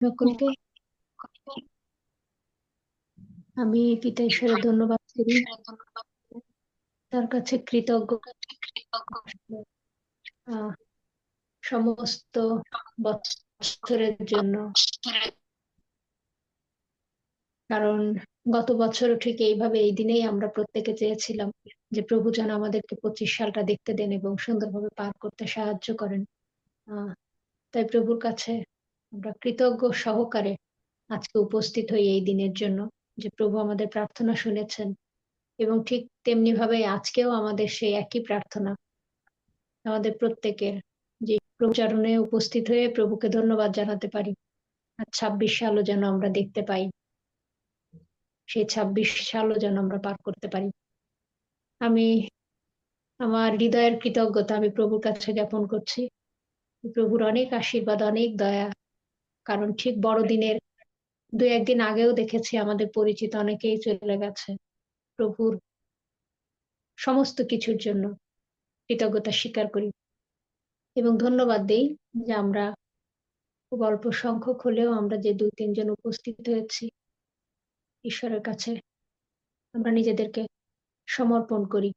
সকলকে আমি পিতা ঈশ্বরের ধন্যবাদ করি, তার কাছে কৃতজ্ঞ আহ, সমস্ত বছরের জন্য। কারণ গত বছরও ঠিক এইভাবে এই দিনেই আমরা প্রত্যেকে চেয়েছিলাম যে প্রভু যেন আমাদেরকে 25 সালটা দেখতে দেন এবং সুন্দরভাবে পার করতে সাহায্য করেন। তাই প্রভুর কাছে আমরা কৃতজ্ঞ সহকারে আজকে উপস্থিত হই এই দিনের জন্য, যে প্রভু আমাদের প্রার্থনা শুনেছেন। এবং ঠিক তেমনি ভাবে আজকেও আমাদের সেই একই প্রার্থনা আমাদের প্রত্যেকের, যে প্রচারণে উপস্থিত হয়ে প্রভুকে ধন্যবাদ জানাতে পারি। আর 26 সালও যেন আমরা দেখতে পাই, সেই 26 সালও যেন আমরা পার করতে পারি। আমি আমার হৃদয়ের কৃতজ্ঞতা আমি প্রভুর কাছে জ্ঞাপন করছি। প্রভুর অনেক আশীর্বাদ, অনেক দয়া। কারণ ঠিক বড়দিনের 2-1 দিন আগেও দেখেছি আমাদের পরিচিত অনেকেই চলে গেছে। প্রভুর সমস্ত কিছুর জন্য কৃতজ্ঞতা স্বীকার করি এবং ধন্যবাদ দেই যে আমরা খুব অল্প সংখ্যক হলেও আমরা যে 2-3 জন উপস্থিত হয়েছি, ঈশ্বরের কাছে আমরা নিজেদেরকে সমর্পণ করি।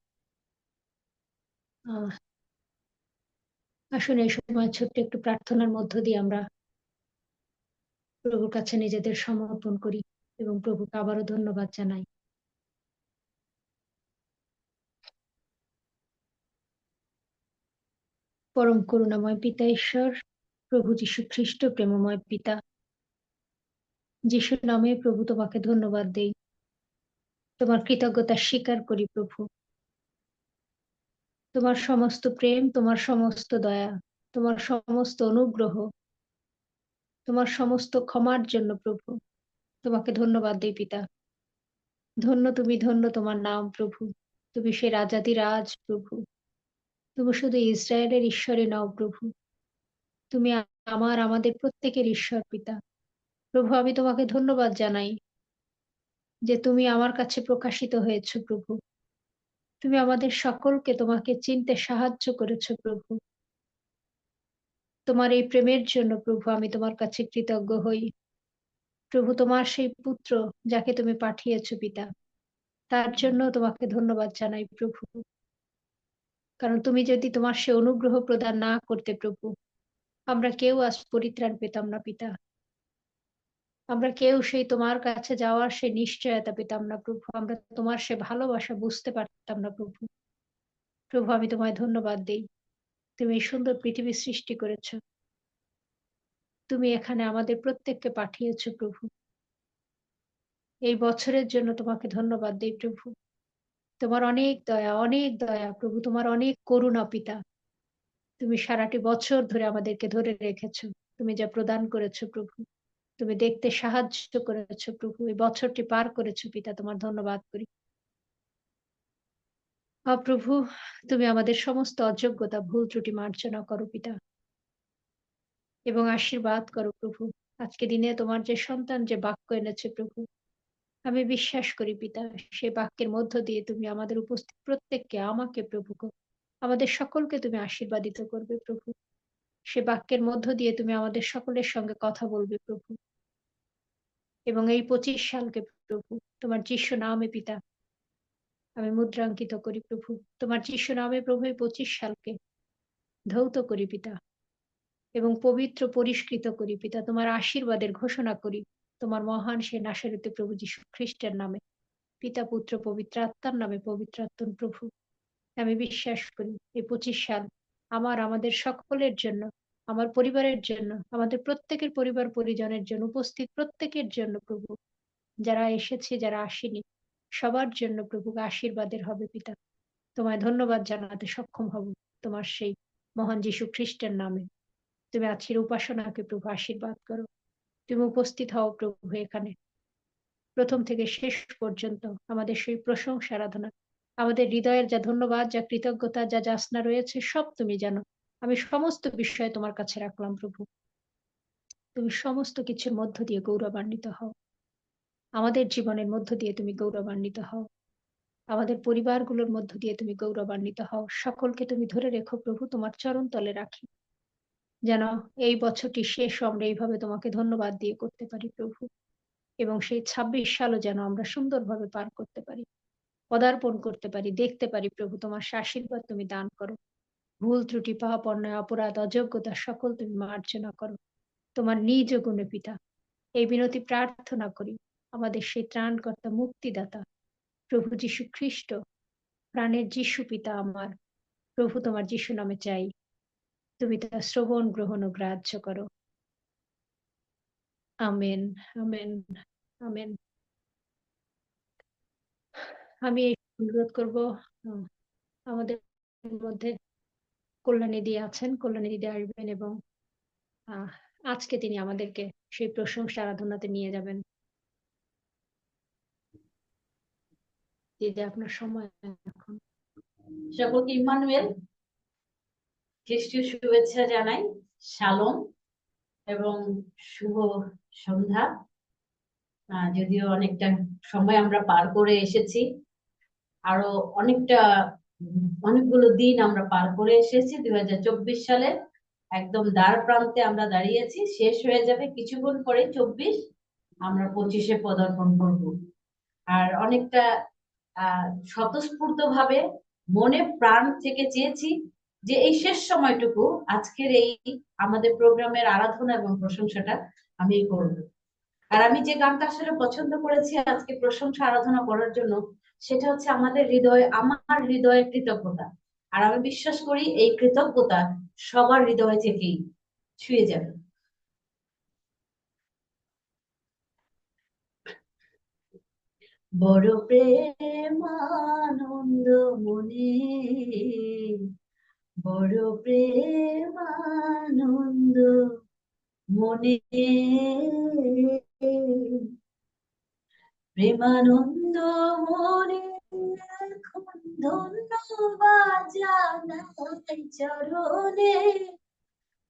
আসুন এই সময় ছোট্ট একটু প্রার্থনার মধ্য দিয়ে আমরা প্রভুর কাছে নিজেদের সমর্পণ করি এবং প্রভুকে আবারও ধন্যবাদ জানাই। পরম করুণাময় পিতা ঈশ্বর, প্রভু যীশু খ্রিস্ট প্রেমময় পিতা, যিশুর নামে প্রভু তোমাকে ধন্যবাদ দেই, তোমার কৃতজ্ঞতা স্বীকার করি প্রভু। তোমার সমস্ত প্রেম, তোমার সমস্ত দয়া, তোমার সমস্ত অনুগ্রহ, তোমার সমস্ত ক্ষমার জন্য প্রভু তোমাকে ধন্যবাদ দিই পিতা। ধন্য তুমি, ধন্য তোমার নাম প্রভু। তুমি সে রাজাধিরাজ প্রভু। তুমি শুধু ইসরায়েলের ঈশ্বরই নও প্রভু, তুমি আমাদের প্রত্যেকের ঈশ্বর পিতা। প্রভু আমি তোমাকে ধন্যবাদ জানাই যে তুমি আমার কাছে প্রকাশিত হয়েছো প্রভু। তুমি আমাদের সকলকে তোমাকে চিনতে সাহায্য করেছো প্রভু। তোমার এই প্রেমের জন্য প্রভু আমি তোমার কাছে কৃতজ্ঞ হই। প্রভু তোমার সেই পুত্র যাকে তুমি পাঠিয়েছো পিতা, তার জন্য তোমাকে ধন্যবাদ জানাই প্রভু। কারণ তুমি যদি তোমার সে অনুগ্রহ প্রদান না করতে প্রভু, আমরা কেউ আজ পরিত্রাণ পেতাম না পিতা। আমরা কেউ সেই তোমার কাছে যাওয়ার সে নিশ্চয়তা পেতাম না প্রভু। আমরা তোমার সে ভালোবাসা বুঝতে পারতাম না প্রভু। প্রভু আমি তোমায় ধন্যবাদ দিই, তুমি এই সুন্দর পৃথিবী সৃষ্টি করেছো। তুমি এখানে আমাদের প্রত্যেককে পাঠিয়েছো প্রভু। এই বছরের জন্য তোমাকে ধন্যবাদ দিই প্রভু। তোমার অনেক দয়া প্রভু, তোমার অনেক করুণা পিতা। তুমি সারাটি বছর ধরে আমাদেরকে ধরে রেখেছো। তুমি যা প্রদান করেছো প্রভু, তুমি দেখতে সাহায্য করেছো প্রভু, এই বছরটি পার করেছো পিতা, তোমার ধন্যবাদ করি। প্রভু তুমি আমাদের সমস্ত অযোগ্যতা, ভুল ত্রুটি মার্জনা করো পিতা এবং আশীর্বাদ করো প্রভু। আজকে দিনে তোমার যে সন্তান যে বাক্য এনেছে প্রভু, আমি বিশ্বাস করি পিতা, সেই বাক্যের মধ্য দিয়ে তুমি আমাদের উপস্থিত প্রত্যেককে, আমাকে প্রভু আমাদের সকলকে তুমি আশীর্বাদিত করবে প্রভু। সে বাক্যের মধ্য দিয়ে তুমি আমাদের সকলের সঙ্গে কথা বলবে প্রভু। এবং এই 25 সালকে প্রভু তোমার যিশু নামে পিতা আমি মুদ্রাঙ্কিত করি প্রভু। তোমার যিশু নামে প্রভু এই 25 সালকে ধৌত করি পিতা এবং পবিত্র পরিষ্কৃত করি পিতা। তোমার আশীর্বাদের ঘোষণা করি তোমার মহান সে নাসরতে প্রভু যীশু খ্রিস্টের নামে, পিতা পুত্র পবিত্র আত্মার নামে। পবিত্র আত্মন প্রভু আমি বিশ্বাস করি এই 25 সাল আমাদের সকলের জন্য, আমার পরিবারের জন্য, আমাদের প্রত্যেকের পরিবার পরিজনের জন্য, উপস্থিত প্রত্যেকের জন্য প্রভু, যারা এসেছে যারা আসেনি সবার জন্য প্রভু আশীর্বাদের হবে পিতা। তোমায় ধন্যবাদ জানাতে সক্ষম হব তোমার সেই মহান যীশু খ্রিস্টের নামে। তুমি আজকের উপাসনাকে প্রভু আশীর্বাদ করো। তুমি উপস্থিত হও প্রভু এখানে প্রথম থেকে শেষ পর্যন্ত। আমাদের সেই প্রশংসা আরাধনা, আমাদের হৃদয়ের যা ধন্যবাদ, যা কৃতজ্ঞতা, যা যাচনা রয়েছে সব তুমি জানো। আমি সমস্ত বিষয়ে তোমার কাছে রাখলাম প্রভু। তুমি সমস্ত কিছুর মধ্য দিয়ে গৌরবান্বিত হও, আমাদের জীবনের মধ্য দিয়ে তুমি গৌরবান্বিত হও, আমাদের পরিবারগুলোর মধ্য দিয়ে তুমি গৌরবান্বিত হও। সকলকে তুমি ধরে রেখো প্রভু, তোমার চরণ তলে রাখি। যেন এই বছরটি শেষ আমরা এইভাবে তোমাকে ধন্যবাদ দিয়ে করতে পারি প্রভু। এবং সেই ২৬ সালও যেন আমরা সুন্দরভাবে পার করতে পারি, পদার্পণ করতে পারি, দেখতে পারি প্রভু তোমার আশীর্বাদ তুমি দান করো। ভুল ত্রুটি, পাপ, অন্যায়, অপরাধ, অযোগ্যতা সকল তুমি মার্জনা করো। তোমার নিজ গুণে পিতা, এই বিনতি প্রার্থনা করি আমাদের সেই ত্রাণকর্তা, মুক্তিদাতা প্রভু যীশু খ্রিস্ট, প্রাণের যীশু পিতা আমার, প্রভু তোমার যীশু নামে চাই, তুমি তার শ্রবণ গ্রহণ ও গ্রাহ্য করো। Amen, amen, amen. আমি অনুরোধ করব, আমাদের মধ্যে কল্যাণী দিদি আছেন, কল্যাণী দিদি আসবেন এবং আজকে তিনি আমাদেরকে সেই প্রশংসা আরাধনাতে নিয়ে যাবেন। দিদি আপনার সময় এখন। সকলকে ইম্মানুয়েল খ্রিস্টীয় শুভেচ্ছা জানাই, শালোম এবং শুভ সন্ধ্যা। যদিও অনেকটা সময় আমরা পার করে এসেছি, আরো অনেকগুলো দিন আমরা পার করে এসেছি। 2024 সালে একদম দ্বার প্রান্তে আমরা দাঁড়িয়েছি, শেষ হয়ে যাবে কিছুক্ষণ পরে 24, আমরা 25-এ পদার্পণ করব। আর অনেকটা স্বতঃস্ফূর্ত ভাবে মনে প্রাণ থেকে চেয়েছি যে এই শেষ সময়টুকু আজকের এই আমাদের প্রোগ্রামের আরাধনা এবং প্রশংসাটা আমি করব। আর আমি যে গানটা আসলে পছন্দ করেছি আজকে প্রশংসা আরাধনা করার জন্য, সেটা হচ্ছে আমার হৃদয়ের কৃতজ্ঞতা। আর আমি বিশ্বাস করি এই কৃতজ্ঞতা সবার হৃদয় থেকেই ছুঁয়ে যাবে। বড় প্রেম আনন্দ মনে, বড় প্রেম আনন্দ মনে, প্রেমানন্দ মনে এখন ধন্যবাদ জানাই চরণে,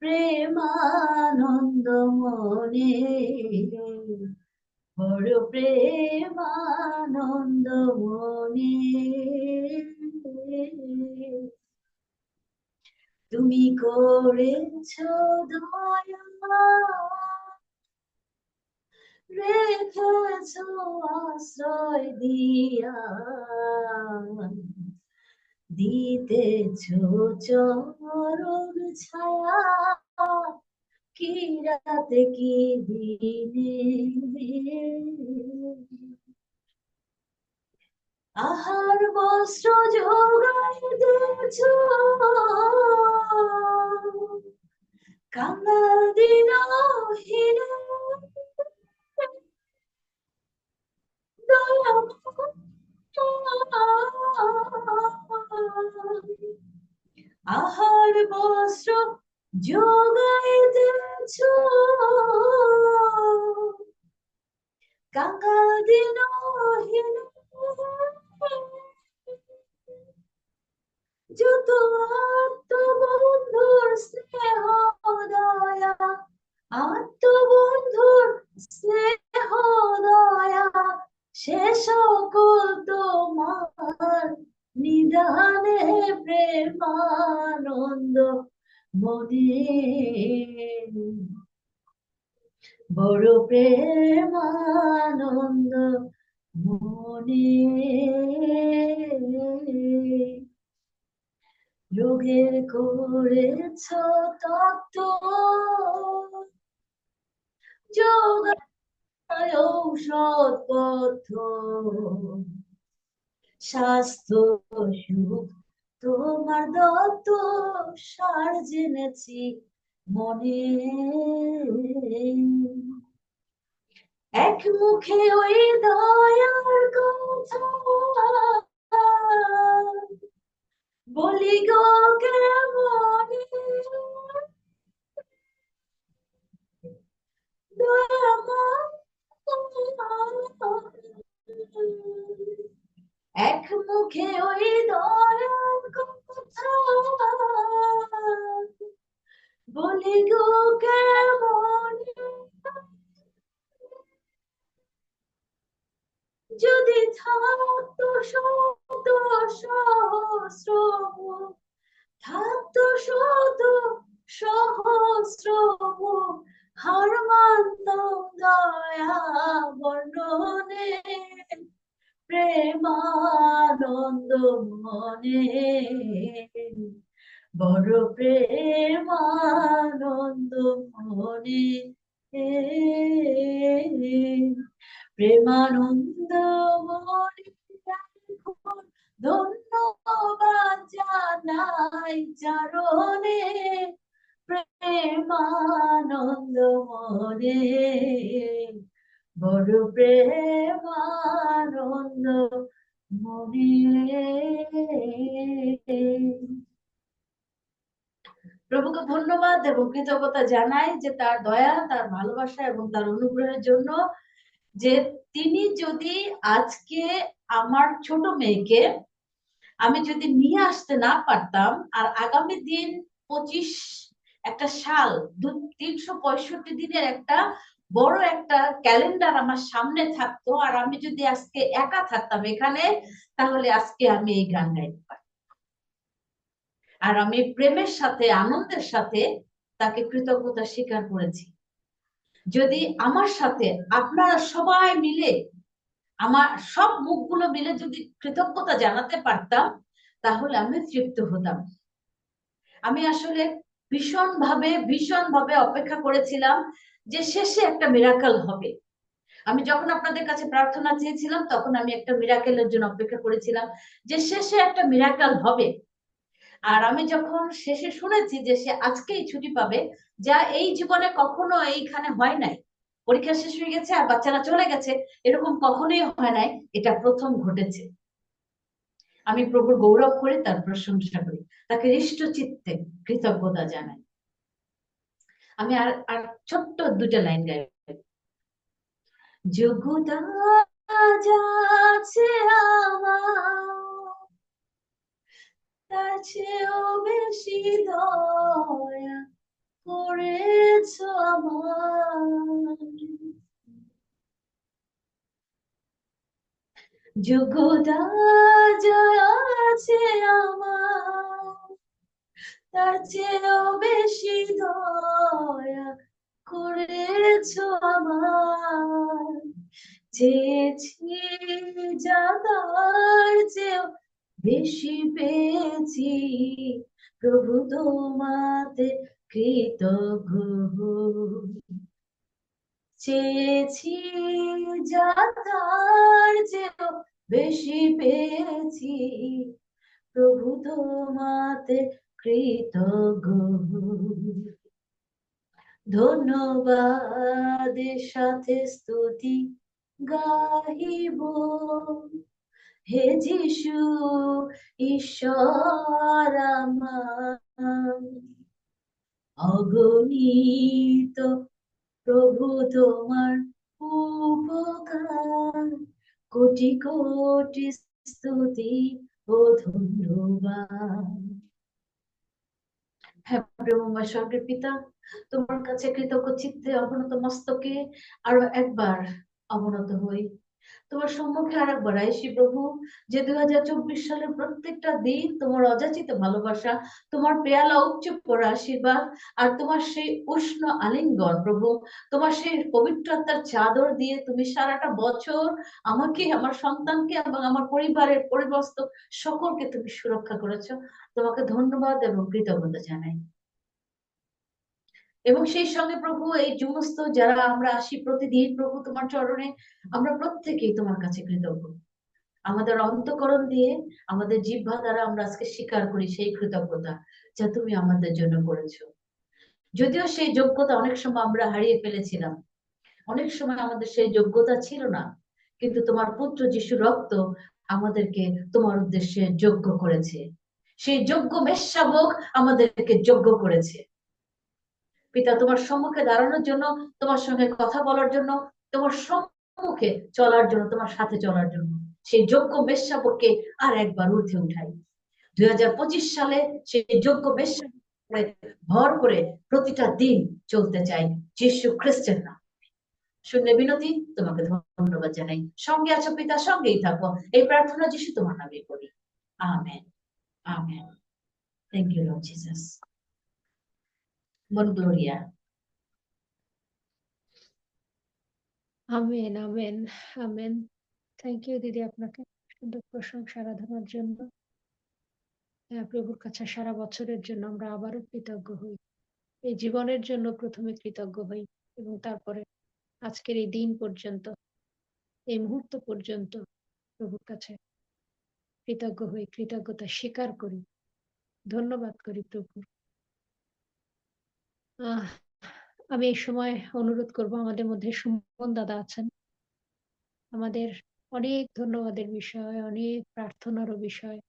প্রেমানন্দ মনে, বড় প্রেমানন্দ মনে। তুমি করেছ দয়া, রেখেছ আশ্রয় দিয়া, দিতেছ চরণ ছায়া, কি রাতে কি দিনে, আহার বস্ত্র যোগাইতেছ, কাঙ্গাল দিনহীন আহার বস্ত্র যোগাইতেছ, কাঙ্গাল দিনহীন যত আত্মবন্ধুর স্নেহ দয়া, আত্মবন্ধুর স্নেহ দয়া, সে সকল তোমার নিদানে, প্রেমানন্দ মনে, বড় প্রেমানন্দ মনে। রোগের করেছ তত্ত্ব, যোগায় ঔষধ পথ, স্বাস্থ্য সুখ তোমার দত্ত, সার জেনেছি মনে। এক মুখে ওই দয়ার কথা বলি গো কেমনে, এক মুখে ওই দয়ার কথা বলি গো কেমনে, যদি থাকতো শত সহস্র, থাকতো শত সহস্র হার মানতাম দয়া বর্ণনে, প্রেমানন্দ মনে, বড় প্রেমানন্দ মনে, প্রেমানন্দ মনে এখন ধন্যবাদ জানাই চারণে, প্রেমানন্দ মনে, বড় প্রেমানন্দ মনে। প্রভুকে ধন্যবাদ এবং কৃতজ্ঞতা জানাই যে তার দয়া, তার ভালোবাসা এবং তার অনুগ্রহের জন্য, যে তিনি যদি আজকে আমার ছোট মেয়েকে আমি যদি নিয়ে আসতে না পারতাম, আর আগামী দিন 25 একটা সাল 365 দিনের একটা বড় একটা ক্যালেন্ডার আমার সামনে থাকতো, আর আমি যদি আজকে একা থাকতাম এখানে, তাহলে আজকে আমি এই গান গাইতে পারতাম। আর আমি প্রেমের সাথে, আনন্দের সাথে তাকে কৃতজ্ঞতা স্বীকার করেছি। যদি আমার সাথে আপনারা সবাই মিলে, আমার সব মুখগুলো মিলে যদি কৃতজ্ঞতা জানাতে পারতাম, তাহলে আমি তৃপ্ত হতাম। আমি আসলে ভীষণ ভাবে অপেক্ষা করেছিলাম যে শেষে একটা মিরাকল হবে। আমি যখন আপনাদের কাছে প্রার্থনা চেয়েছিলাম, তখন আমি একটা মিরাকেলের জন্য অপেক্ষা করেছিলাম, যে শেষে একটা মিরাকল হবে। আর আমি যখন শেষে শুনেছি যে সে আজকেই ছুটি পাবে, যা এই জীবনে কখনো এইখানে হয় নাই, পরীক্ষা শেষ হয়ে গেছে আর বাচ্চারা চলে গেছে, এরকম কখনোই হয় নাই, এটা প্রথম ঘটেছে। আমি প্রভুর গৌরব করি, তার প্রশংসা করি, তাকে হৃষ্ট চিত্তে কৃতজ্ঞতা জানাই। আমি আর আর ছোট্ট দুটা লাইন গাই। যোগ্যতা যাচ্ছে আমার, তার চেয়েও বেশি দয়া করেছ আমার। যোগ্যতা যা আছে আমার, তার চেয়েও বেশি দয়া করেছ আমার। চেয়েছি যা তার চেয়েও বেশি পেয়েছি, প্রভু তোমাতে কৃতজ্ঞ। চেয়েছি যা তার চেয়েও বেশি পেয়েছি, প্রভু তোমাতে কৃতজ্ঞ। ধন্যবাদের সাথে স্তুতি গাহিব, হে যিশু ঈশ্বর আমার। অগণিত প্রভু তোমার উপকার, কোটি কোটি স্তুতি ও ধন্যবাদ। হ্যাঁ প্রভু আমার স্বর্গের পিতা, তোমার কাছে কৃতজ্ঞ চিত্তে অবনত মস্তকে আরো একবার অবনত হই। তোমার সম্মুখে আর একবার আইসি প্রভু, যে 2024 সালের প্রত্যেকটা দিন তোমার অযাচিত ভালোবাসা, তোমার পেয়ালা উপচে পড়া আশীর্বাদ, আর তোমার সেই উষ্ণ আলিঙ্গন প্রভু, তোমার সেই পবিত্রতার চাদর দিয়ে তুমি সারাটা বছর আমাকে, আমার সন্তানকে এবং আমার পরিবারের পরিবস্ত সকলকে তুমি সুরক্ষা করেছো। তোমাকে ধন্যবাদ এবং কৃতজ্ঞতা জানাই। এবং সেই সঙ্গে প্রভু এই সমস্ত যারা আমরা আসি প্রতিদিন প্রভু তোমার চরণে, আমরা প্রত্যেকেই তোমার কাছে কৃতজ্ঞ। আমাদের অন্তঃকরণ দিয়ে, আমাদের জিহ্বা দ্বারা আমরা আজকে স্বীকার করি সেই কৃতজ্ঞতা যা তুমি আমাদের জন্য করেছো। যদিও সেই যোগ্যতা অনেক সময় আমরা হারিয়ে ফেলেছিলাম, অনেক সময় আমাদের সেই যোগ্যতা ছিল না, কিন্তু তোমার পুত্র যিশু রক্ত আমাদেরকে তোমার উদ্দেশ্যে যোগ্য করেছে। সেই যোগ্য মেষশাবক আমাদেরকে যোগ্য করেছে। পিতা, তোমার সম্মুখে দাঁড়ানোর জন্য, তোমার সঙ্গে কথা বলার জন্য, তোমার সম্মুখে চলার জন্য, তোমার সাথে চলার জন্য সেই যোগ্য মেষশাবককে আর একবার ঊর্ধ্বে উঠাই। 2025 সালে সেই যোগ্য মেষশাবকে ভর করে প্রতিটা দিন চলতে চাই যীশু খ্রিস্টের নাম। শুনে বিনতি, তোমাকে ধন্যবাদ জানাই। সঙ্গে আছো পিতা, সঙ্গেই থাকো। এই প্রার্থনা যীশু তোমার নামে করি। Amen. Amen. Thank you Lord Jesus. বোন Gloria. Amen, amen, amen. Thank you দিদি আপনাকে সুন্দর প্রশংসা আরাধনার জন্য। হ্যাঁ, প্রভুর কাছে সারা বছরের জন্য আমরা আবারও কৃতজ্ঞ হই। এই জীবনের জন্য প্রথমে কৃতজ্ঞ হই এবং তারপরে আজকের এই দিন পর্যন্ত, এই মুহূর্ত পর্যন্ত প্রভুর কাছে কৃতজ্ঞ হই, কৃতজ্ঞতা স্বীকার করি, ধন্যবাদ করি প্রভুর। আহ আমি এই সময় অনুরোধ করব, আমাদের মধ্যে সুমন দাদা আছেন। আমাদের অনেক ধন্যবাদের বিষয়, অনেক প্রার্থনারও বিষয়।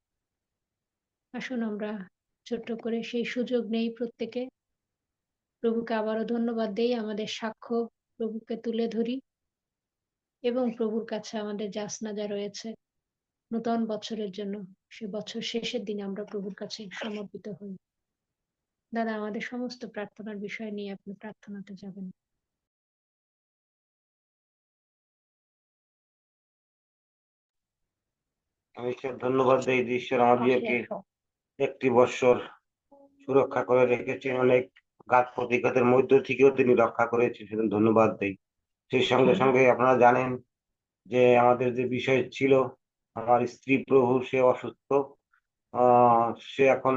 আসুন আমরা ছোট্ট করে সেই সুযোগ নেই প্রত্যেকে। প্রভুকে আবারও ধন্যবাদ দেই, আমাদের সাক্ষ্য প্রভুকে তুলে ধরি এবং প্রভুর কাছে আমাদের যাচনা যা রয়েছে নূতন বছরের জন্য, সে বছর শেষের দিনে আমরা প্রভুর কাছে সমর্পিত হই। দাদা, আমাদের সমস্ত প্রার্থনার বিষয় নিয়ে আপনি প্রার্থনাতে যাবেন। আমি ঈশ্বর ধন্যবাদ দিই যে ঈশ্বর আমাদেরকে একটি বৎসর সুরক্ষা করে রেখেছেন, অনেক ঘাত প্রতিঘাতের মধ্য থেকেও তিনি রক্ষা করেছেন, সেজন্য ধন্যবাদ দেই। সেই সঙ্গে সঙ্গে আপনারা জানেন যে আমাদের যে বিষয় ছিল, আমার স্ত্রী প্রভু সে অসুস্থ, সে এখন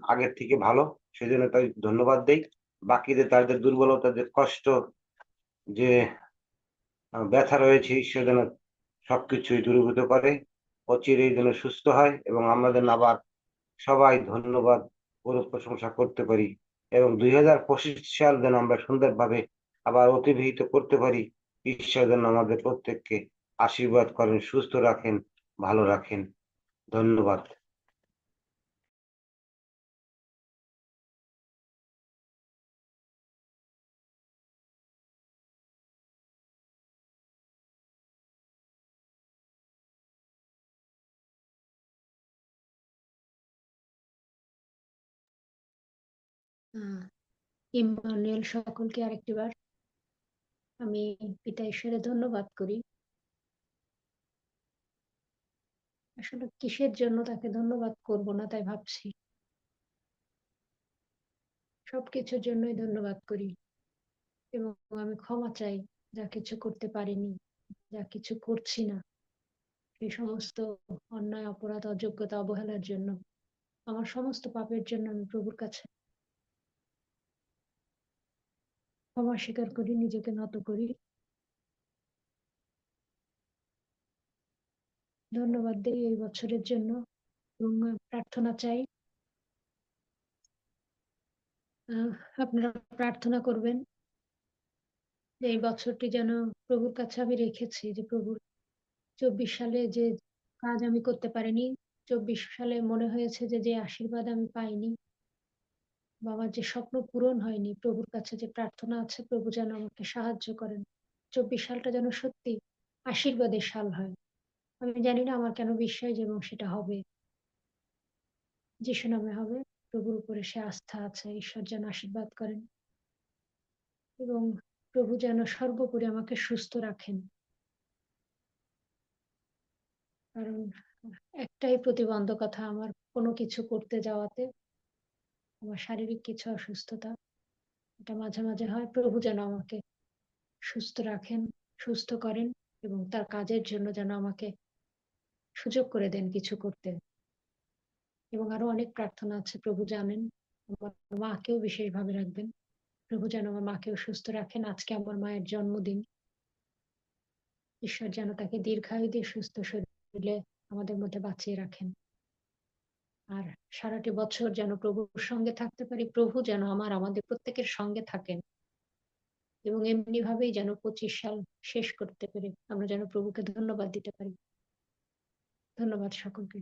আগের থেকে ভালো, সেজন্য তাই ধন্যবাদ দেই। বাকিদের তাদের দুর্বলতা, যে কষ্ট, যে ব্যথা রয়েছে, ঈশ্বর যেন সবকিছুই দূরীভূত করে, অচিরেই যেন সুস্থ হয় এবং আমরা যেন আবার সবাই ধন্যবাদ প্রশংসা করতে পারি এবং 2025 সাল যেন আমরা সুন্দরভাবে আবার অতিবাহিত করতে পারি। ঈশ্বর যেন আমাদের প্রত্যেককে আশীর্বাদ করেন, সুস্থ রাখেন, ভালো রাখেন। ধন্যবাদ। ইম্মানুয়েল সকলকে আরেকটিবার আমি পিতা ঈশ্বরে ধন্যবাদ করি। আসলে কিসের জন্য তাকে ধন্যবাদ করব না তাই ভাবছি। সবকিছুর জন্যই ধন্যবাদ করি এবং আমি ক্ষমা চাই যা কিছু করতে পারিনি, যা কিছু করছি না, সেই সমস্ত অন্যায়, অপরাধ, অযোগ্যতা, অবহেলার জন্য, আমার সমস্ত পাপের জন্য আমি প্রভুর কাছে ক্ষমা স্বীকার করি, নিজেকে নত করি। ধন্যবাদ দিই এই বছরের জন্য এবং প্রার্থনা চাই। আপনারা প্রার্থনা করবেন যে এই বছরটি যেন প্রভুর কাছে আমি রেখেছি, যে প্রভুর 24 সালে যে কাজ আমি করতে পারিনি, 24 সালে মনে হয়েছে যে যে আশীর্বাদ আমি পাইনি বা আমার যে স্বপ্ন পূরণ হয়নি, প্রভুর কাছে যে প্রার্থনা আছে প্রভু যেন আমাকে সাহায্য করেন। 24 সালটা যেন সত্যি আশীর্বাদের সাল হয়। আমি জানি না আমার কেন বিশ্বাস এবং সেটা হবে, যিশু নামে হবে। প্রভুর উপরে সে আস্থা আছে। ঈশ্বর যেন আশীর্বাদ করেন এবং প্রভু যেন সর্বোপরি আমাকে সুস্থ রাখেন। কারণ একটাই প্রতিবন্ধকতা আমার কোনো কিছু করতে যাওয়াতে, আমার শারীরিক কিছু অসুস্থতা। এটা মাঝে মাঝে হয়। প্রভু যেন আমাকে সুস্থ রাখেন, সুস্থ করেন এবং তার কাজের জন্য যেন আমাকে সুযোগ করে দেন কিছু করতে। এবং আরো অনেক প্রার্থনা আছে, প্রভু জানেন। আমার মাকেও বিশেষভাবে রাখবেন। প্রভু যেন আমার মাকেও সুস্থ রাখেন। আজকে আমার মায়ের জন্মদিন। ঈশ্বর যেন তাকে দীর্ঘায়ু দিয়ে সুস্থ শরীরে আমাদের মধ্যে বাঁচিয়ে রাখেন। আর সারাটি বছর যেন প্রভুর সঙ্গে থাকতে পারি। প্রভু যেন আমাদের প্রত্যেকের সঙ্গে থাকেন এবং এমনি ভাবেই যেন 25 সাল শেষ করতে পেরে আমরা যেন প্রভুকে ধন্যবাদ দিতে পারি। ধন্যবাদ সকলকে।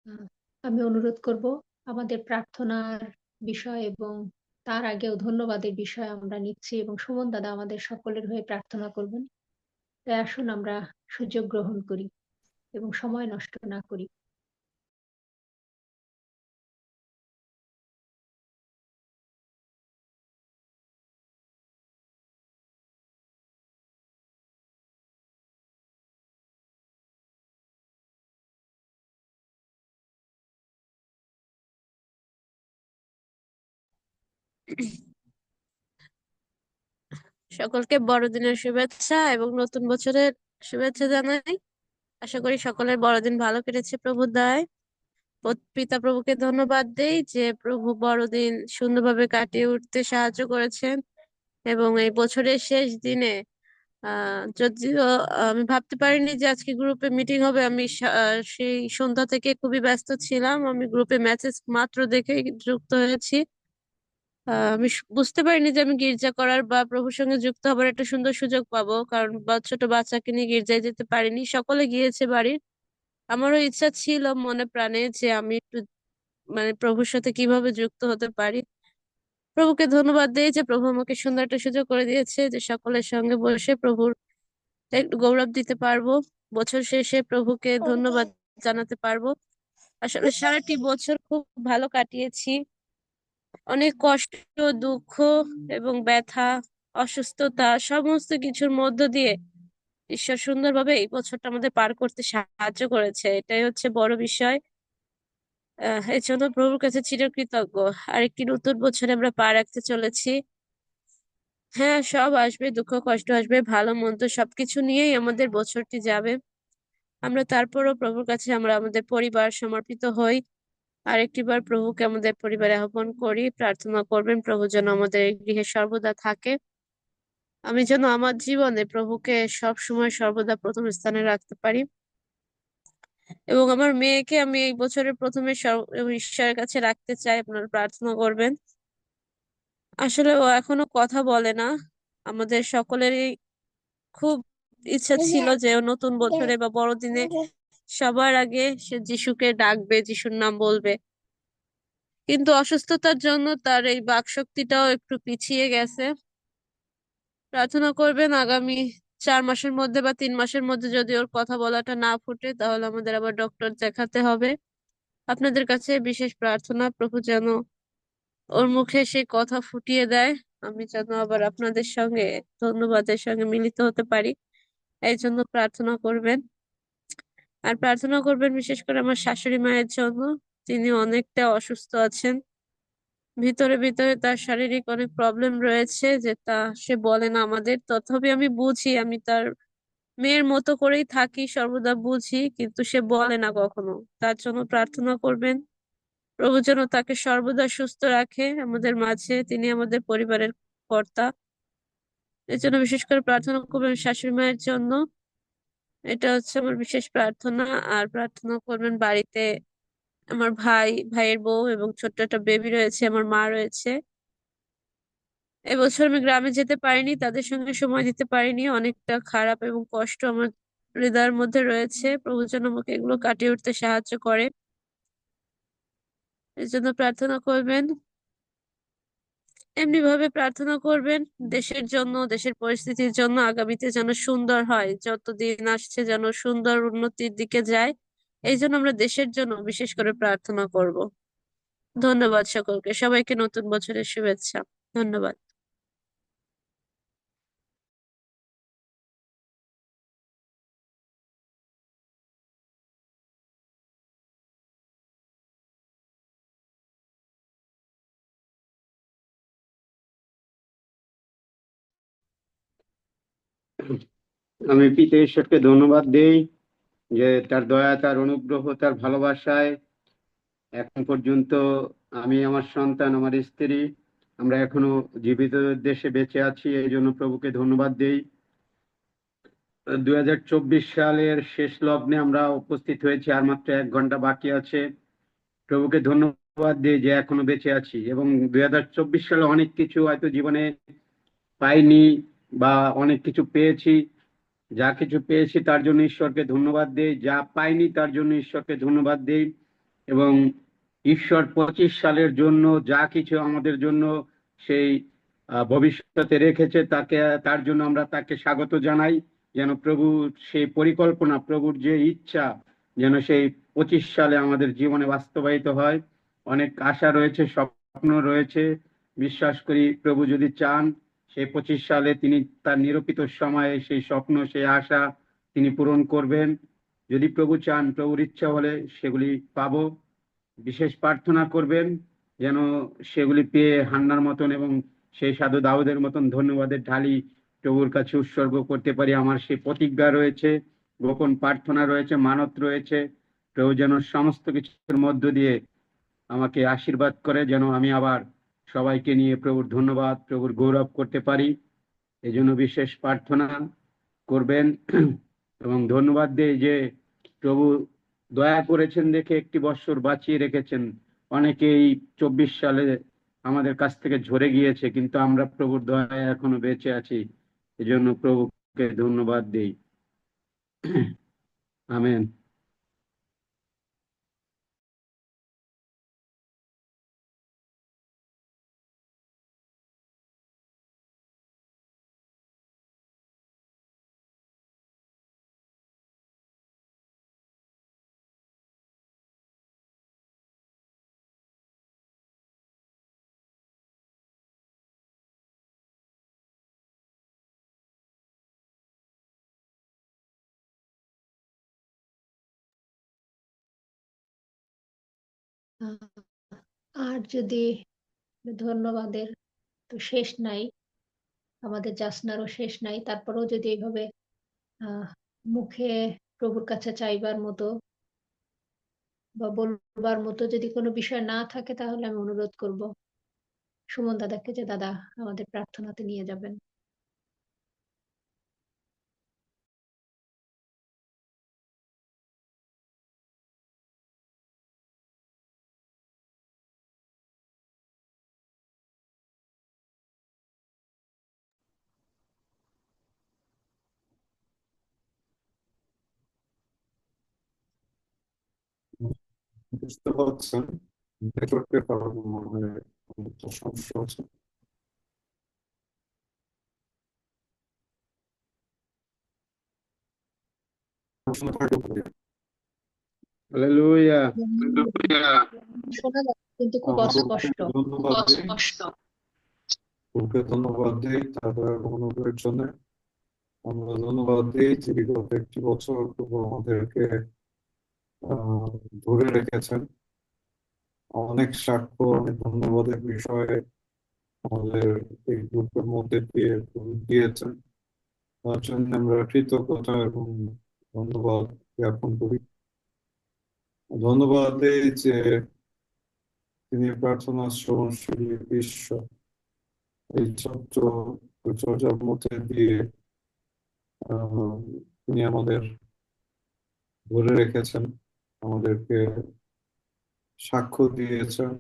আহ, আমি অনুরোধ করব, আমাদের প্রার্থনার বিষয় এবং তার আগেও ধন্যবাদের বিষয় আমরা নিচ্ছি এবং সুমন দাদা আমাদের সকলের হয়ে প্রার্থনা করবেন। তাই আসুন আমরা সুযোগ গ্রহণ করি। এবং সময় নষ্ট না করি। সকলকে বড়দিনের শুভেচ্ছা এবং নতুন বছরের শুভেচ্ছা জানাই। আশা করি সকলের বড়দিন ভালো কেটেছে প্রভুর দয়ায়। পিতা প্রভুকে ধন্যবাদ দেই যে প্রভু বড়দিন সুন্দরভাবে কাটিয়ে উঠতে সাহায্য করেছেন এবং এই বছরের শেষ দিনে যদিও আমি ভাবতে পারিনি যে আজকে গ্রুপে মিটিং হবে। আমি সেই সন্ধ্যা থেকে খুবই ব্যস্ত ছিলাম। আমি গ্রুপে মেসেজ মাত্র দেখে যুক্ত হয়েছি। আমি বুঝতে পারিনি যে আমি গির্জা করার বা প্রভুর সঙ্গে যুক্ত হবার একটা সুন্দর সুযোগ পাবো, কারণ ছোট বাচ্চাকে নিয়ে গির্জায় যেতে পারিনি। সকলে গিয়েছে বাড়ির। আমারও ইচ্ছা ছিল মনে প্রাণে যে আমি একটু মানে প্রভুর সাথে কিভাবে যুক্ত হতে পারি। প্রভুকে ধন্যবাদ দেই যে প্রভু আমাকে সুন্দর একটা সুযোগ করে দিয়েছে যে সকলের সঙ্গে বসে প্রভুর একটু গৌরব দিতে পারবো, বছর শেষে প্রভুকে ধন্যবাদ জানাতে পারবো। আসলে সারাটি বছর খুব ভালো কাটিয়েছি। অনেক কষ্ট, দুঃখ এবং ব্যথা, অসুস্থতা সমস্ত কিছুর মধ্য দিয়ে ঈশ্বর সুন্দরভাবে এই বছরটা আমাদের পার করতে সাহায্য করেছে। এটাই হচ্ছে বড় বিষয়। এই জন্য প্রভুর কাছে চিরকৃতজ্ঞ। আরেকটি নতুন বছরে আমরা পা রাখতে চলেছি। হ্যাঁ, সব আসবে, দুঃখ কষ্ট আসবে, ভালো মন্দ সবকিছু নিয়েই আমাদের বছরটি যাবে। আমরা তারপরও প্রভুর কাছে আমরা আমাদের পরিবার সমর্পিত হই। আরেকটিবার প্রভুকে আমাদের পরিবারে আহ্বান করি, প্রার্থনা করবেন প্রভু যেন আমাদের এই গৃহে সর্বদা থাকে। আমি যেন আমার জীবনে প্রভুকে সব সময় সর্বদা প্রথম স্থানে রাখতে পারি এবং আমার মেয়েকে আমি এই বছরের প্রথমে ঈশ্বরের কাছে রাখতে চাই। আপনারা প্রার্থনা করবেন। আসলে ও এখনো কথা বলে না। আমাদের সকলেরই খুব ইচ্ছা ছিল যে ও নতুন বছরে বা বড়দিনে সবার আগে সে যিশুকে ডাকবে, যিশুর নাম বলবে, কিন্তু অসুস্থতার জন্য তার এই বাকশক্তিটাও একটু পিছিয়ে গেছে। প্রার্থনা করবেন আগামী 4 মাসের মধ্যে বা 3 মাসের মধ্যে যদি ওর কথা বলাটা না ফুটে তাহলে আমাদের আবার ডক্টর দেখাতে হবে। আপনাদের কাছে বিশেষ প্রার্থনা প্রভু যেন ওর মুখে সেই কথা ফুটিয়ে দেয়, আমি যেন আবার আপনাদের সঙ্গে ধন্যবাদের সঙ্গে মিলিত হতে পারি। এই জন্য প্রার্থনা করবেন। আর প্রার্থনা করবেন বিশেষ করে আমার শাশুড়ি মায়ের জন্য। তিনি অনেকটা অসুস্থ আছেন। ভিতরে ভিতরে তার শারীরিক অনেক প্রবলেম রয়েছে, যেটা সে বলে না আমাদের, তথাপি আমি বুঝি। আমি তার মেয়ের মতো করেই থাকি, সর্বদা বুঝি, কিন্তু সে বলে না কখনো। তার জন্য প্রার্থনা করবেন প্রভু যেন তাকে সর্বদা সুস্থ রাখে আমাদের মাঝে। তিনি আমাদের পরিবারের কর্তা। এর জন্য বিশেষ করে প্রার্থনা করবেন শাশুড়ি মায়ের জন্য। এটা হচ্ছে আমার বিশেষ প্রার্থনা। আর প্রার্থনা করবেন বাড়িতে আমার ভাইয়ের বউ এবং ছোট্ট একটা বেবি রয়েছে, আমার মা রয়েছে। এবছর আমি গ্রামে যেতে পারিনি, তাদের সঙ্গে সময় দিতে পারিনি। অনেকটা খারাপ এবং কষ্ট আমার হৃদয়ের মধ্যে রয়েছে। প্রভু যেন আমাকে এগুলো কাটিয়ে উঠতে সাহায্য করে, এর জন্য প্রার্থনা করবেন। এমনি ভাবে প্রার্থনা করবেন দেশের জন্য, দেশের পরিস্থিতির জন্য, আগামীতে যেন সুন্দর হয়, যত দিন আসছে যেন সুন্দর উন্নতির দিকে যায়। এই জন্য আমরা দেশের জন্য বিশেষ করে প্রার্থনা করব। ধন্যবাদ সকলকে, সবাইকে নতুন বছরের শুভেচ্ছা। ধন্যবাদ। আমি পিতা ঈশ্বরকে ধন্যবাদ দেই যে তার দয়া, তার অনুগ্রহ, তার ভালোবাসায় এখন পর্যন্ত আমি, আমার সন্তান, আমার স্ত্রী, আমরা এখনো জীবিত দেশে বেঁচে আছি। এই জন্য প্রভুকে ধন্যবাদ দেই। 2024 সালের শেষ লগ্নে আমরা উপস্থিত হয়েছি, আর মাত্র 1 ঘন্টা বাকি আছে। প্রভুকে ধন্যবাদ দিই যে এখনো বেঁচে আছি এবং 2024 সালে অনেক কিছু হয়তো জীবনে পাইনি বা অনেক কিছু পেয়েছি। যা কিছু পেয়েছি তার জন্য ঈশ্বরকে ধন্যবাদ দেই, যা পাইনি তার জন্য ঈশ্বরকে ধন্যবাদ দেই। এবং ঈশ্বর 25 সালের জন্য যা কিছু আমাদের জন্য সেই ভবিষ্যতে রেখেছে তার জন্য আমরা তাকে স্বাগত জানাই। যেন প্রভু সেই পরিকল্পনা, প্রভুর যে ইচ্ছা, যেন সেই 25 সালে আমাদের জীবনে বাস্তবায়িত হয়। অনেক আশা রয়েছে, স্বপ্ন রয়েছে। বিশ্বাস করি প্রভু যদি চান সেই 25 সালে তিনি তার নিরূপিত সময়ে সেই স্বপ্ন, সেই আশা তিনি পূরণ করবেন। যদি প্রভু চান, প্রভুর ইচ্ছা হলে সেগুলি পাবো। বিশেষ প্রার্থনা করবেন যেন সেগুলি পেয়ে হান্নার মতন এবং সেই সাধু দাউদের মতন ধন্যবাদের ঢালি প্রভুর কাছে উৎসর্গ করতে পারি। আমার সেই প্রতিজ্ঞা রয়েছে, গোপন প্রার্থনা রয়েছে, মানত রয়েছে। প্রভু যেন সমস্ত কিছুর মধ্য দিয়ে আমাকে আশীর্বাদ করে, যেন আমি আবার সবাইকে নিয়ে প্রভুর ধন্যবাদ, প্রভুর গৌরব করতে পারি। এই জন্য বিশেষ প্রার্থনা করবেন। এবং ধন্যবাদ দেই যে প্রভু দয়া করেছেন দেখে একটি বৎসর বাঁচিয়ে রেখেছেন। অনেকেই 24 সালে আমাদের কাছ থেকে ঝরে গিয়েছে, কিন্তু আমরা প্রভুর দয়ায় এখনো বেঁচে আছি। এজন্য প্রভুকে ধন্যবাদ দেই। আমেন। আহ, আর যদি ধন্যবাদের তো শেষ নাই, আমাদের যাচনারও শেষ নাই, তারপরেও যদি এইভাবে আহ মুখে প্রভুর কাছে চাইবার মতো বা বলবার মতো যদি কোনো বিষয় না থাকে, তাহলে আমি অনুরোধ করব সুমন দাদাকে যে দাদা আমাদের প্রার্থনাতে নিয়ে যাবেন। বুঝতে পারছেন নেটওয়ার্কের কারণে মনে হয় একটা সমস্যা হচ্ছে। প্রশ্ন থাকলে হালেলুয়া। শোনা যাচ্ছে কিন্তু খুব অস্পষ্ট। ধন্যবাদ দিই, ওকে ধন্যবাদ দিই তারপরে অনুগ্রহের জন্য। আমরা ধন্যবাদ দিই যে বিগত একটি বছর প্রভু আমাদেরকে ধরে রেখেছেন। অনেক সাক্ষ্য, অনেক ধন্যবাদের বিষয়ে আমাদের এই গ্রুপের মধ্যে দিয়ে প্রভু দিয়েছেন। তার জন্য আমরা কৃতজ্ঞতা এবং ধন্যবাদ জ্ঞাপন করি। ধন্যবাদ দিই যে তিনি প্রার্থনা শ্রবণশীল বিশ্ব এই ছোট্ট চর্চার মধ্যে দিয়ে তিনি আমাদের ধরে রেখেছেন, আমাদেরকে সাক্ষ্য দিয়েছেন,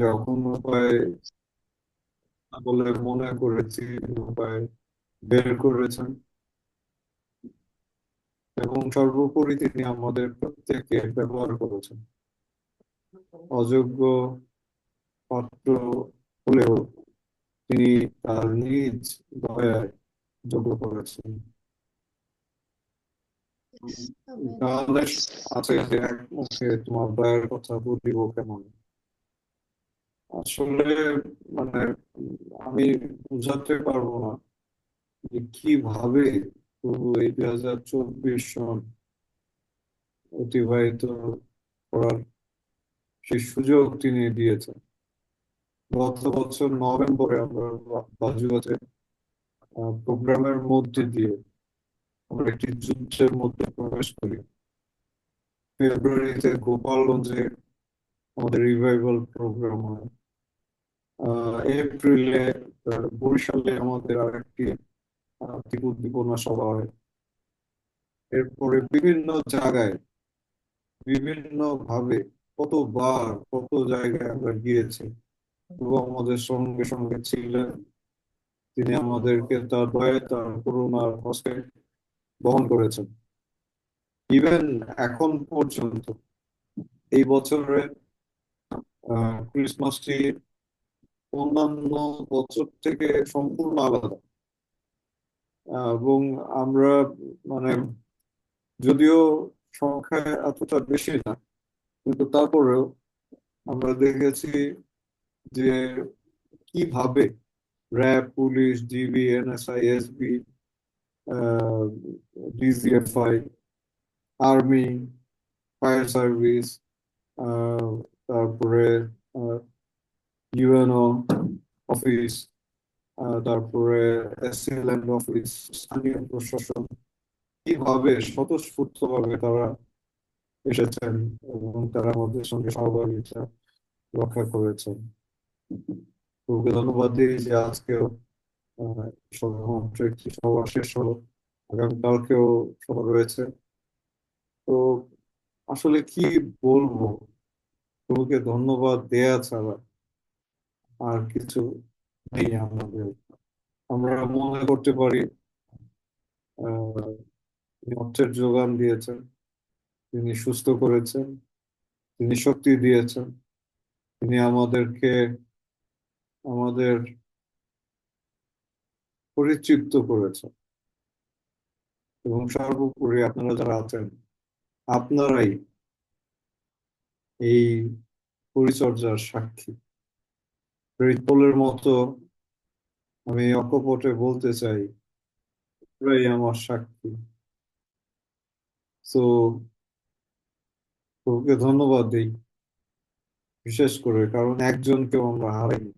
যখন উপায় বলে মনে করেছি উপায় বের করেছেন, এবং সর্বোপরি তিনি আমাদের প্রত্যেককে ব্যবহার করেছেন। অযোগ্য পাত্র হলেও তিনি তার নিজ দয়ায় যোগ্য করেছেন। তাহলে আছে যে এক মুখে তোমার দয়ার কথা বলিব কেমন। আসলে মানে আমি বুঝাতে পারবো না যে কিভাবে প্রভু এই 2024 সন অতিবাহিত করার সেই সুযোগ তিনি দিয়েছেন। গত বছর নভেম্বরে আমরা বাজুয়াতে প্রোগ্রামের মধ্যে দিয়ে আমরা একটি যুদ্ধের মধ্যে প্রবেশ করি। ফেব্রুয়ারিতে গোপালগঞ্জে আমাদের রিভাইভাল প্রোগ্রাম হয়। এপ্রিলে বরিশালে আমাদের আরেকটি উদ্দীপনা সভা হয়। এরপরে বিভিন্ন জায়গায় বিভিন্ন ভাবে কতবার কত জায়গায় আমরা গিয়েছি এবং আমাদের সঙ্গে সঙ্গে ছিলেন। তিনি আমাদেরকে তার দয়ায়, তার করুণার হস্তে বহন করেছেন। ইভেন এখন পর্যন্ত এই বছরের ক্রিসমাসটি অন্যান্য বছর থেকে সম্পূর্ণ আলাদা। এবং আমরা মানে যদিও সংখ্যা এতটা বেশি না, কিন্তু তারপরেও আমরা দেখেছি যে কিভাবে RAB, police, GB, NSI, SB, DGFI, army, fire service, তারপরে ইউএনও অফিস, তারপরে এসএলএন্ড অফিস, স্থানীয় প্রশাসন, কিভাবে স্বতঃস্ফূর্তভাবে তারা এসেছেন এবং তারা আমাদের সঙ্গে সহযোগিতা রক্ষা করেছেন। খুবই ধন্যবাদ দিই যে আজকেও সবেমাত্র একটি সভা শেষ হলো, আগামীকালকেও সভা রয়েছে। তো আসলে কি বলবো, প্রভুকে ধন্যবাদ দেয়া ছাড়া আর কিছু নেই আমাদের। আমরা মনে করতে পারি তিনি অর্থের যোগান দিয়েছেন, তিনি সুস্থ করেছেন, তিনি শক্তি দিয়েছেন, তিনি আমাদের পরিতৃপ্ত করেছেন, এবং সর্বোপরি আপনারা যারা আছেন আপনারাই এই পরিচর্যার সাক্ষী। পলের মতো আমি অকপটে বলতে চাই, আপনারাই আমার সাক্ষী। তো প্রভুকে ধন্যবাদ দিই বিশেষ করে, কারণ একজনকেও আমরা হারাইনি,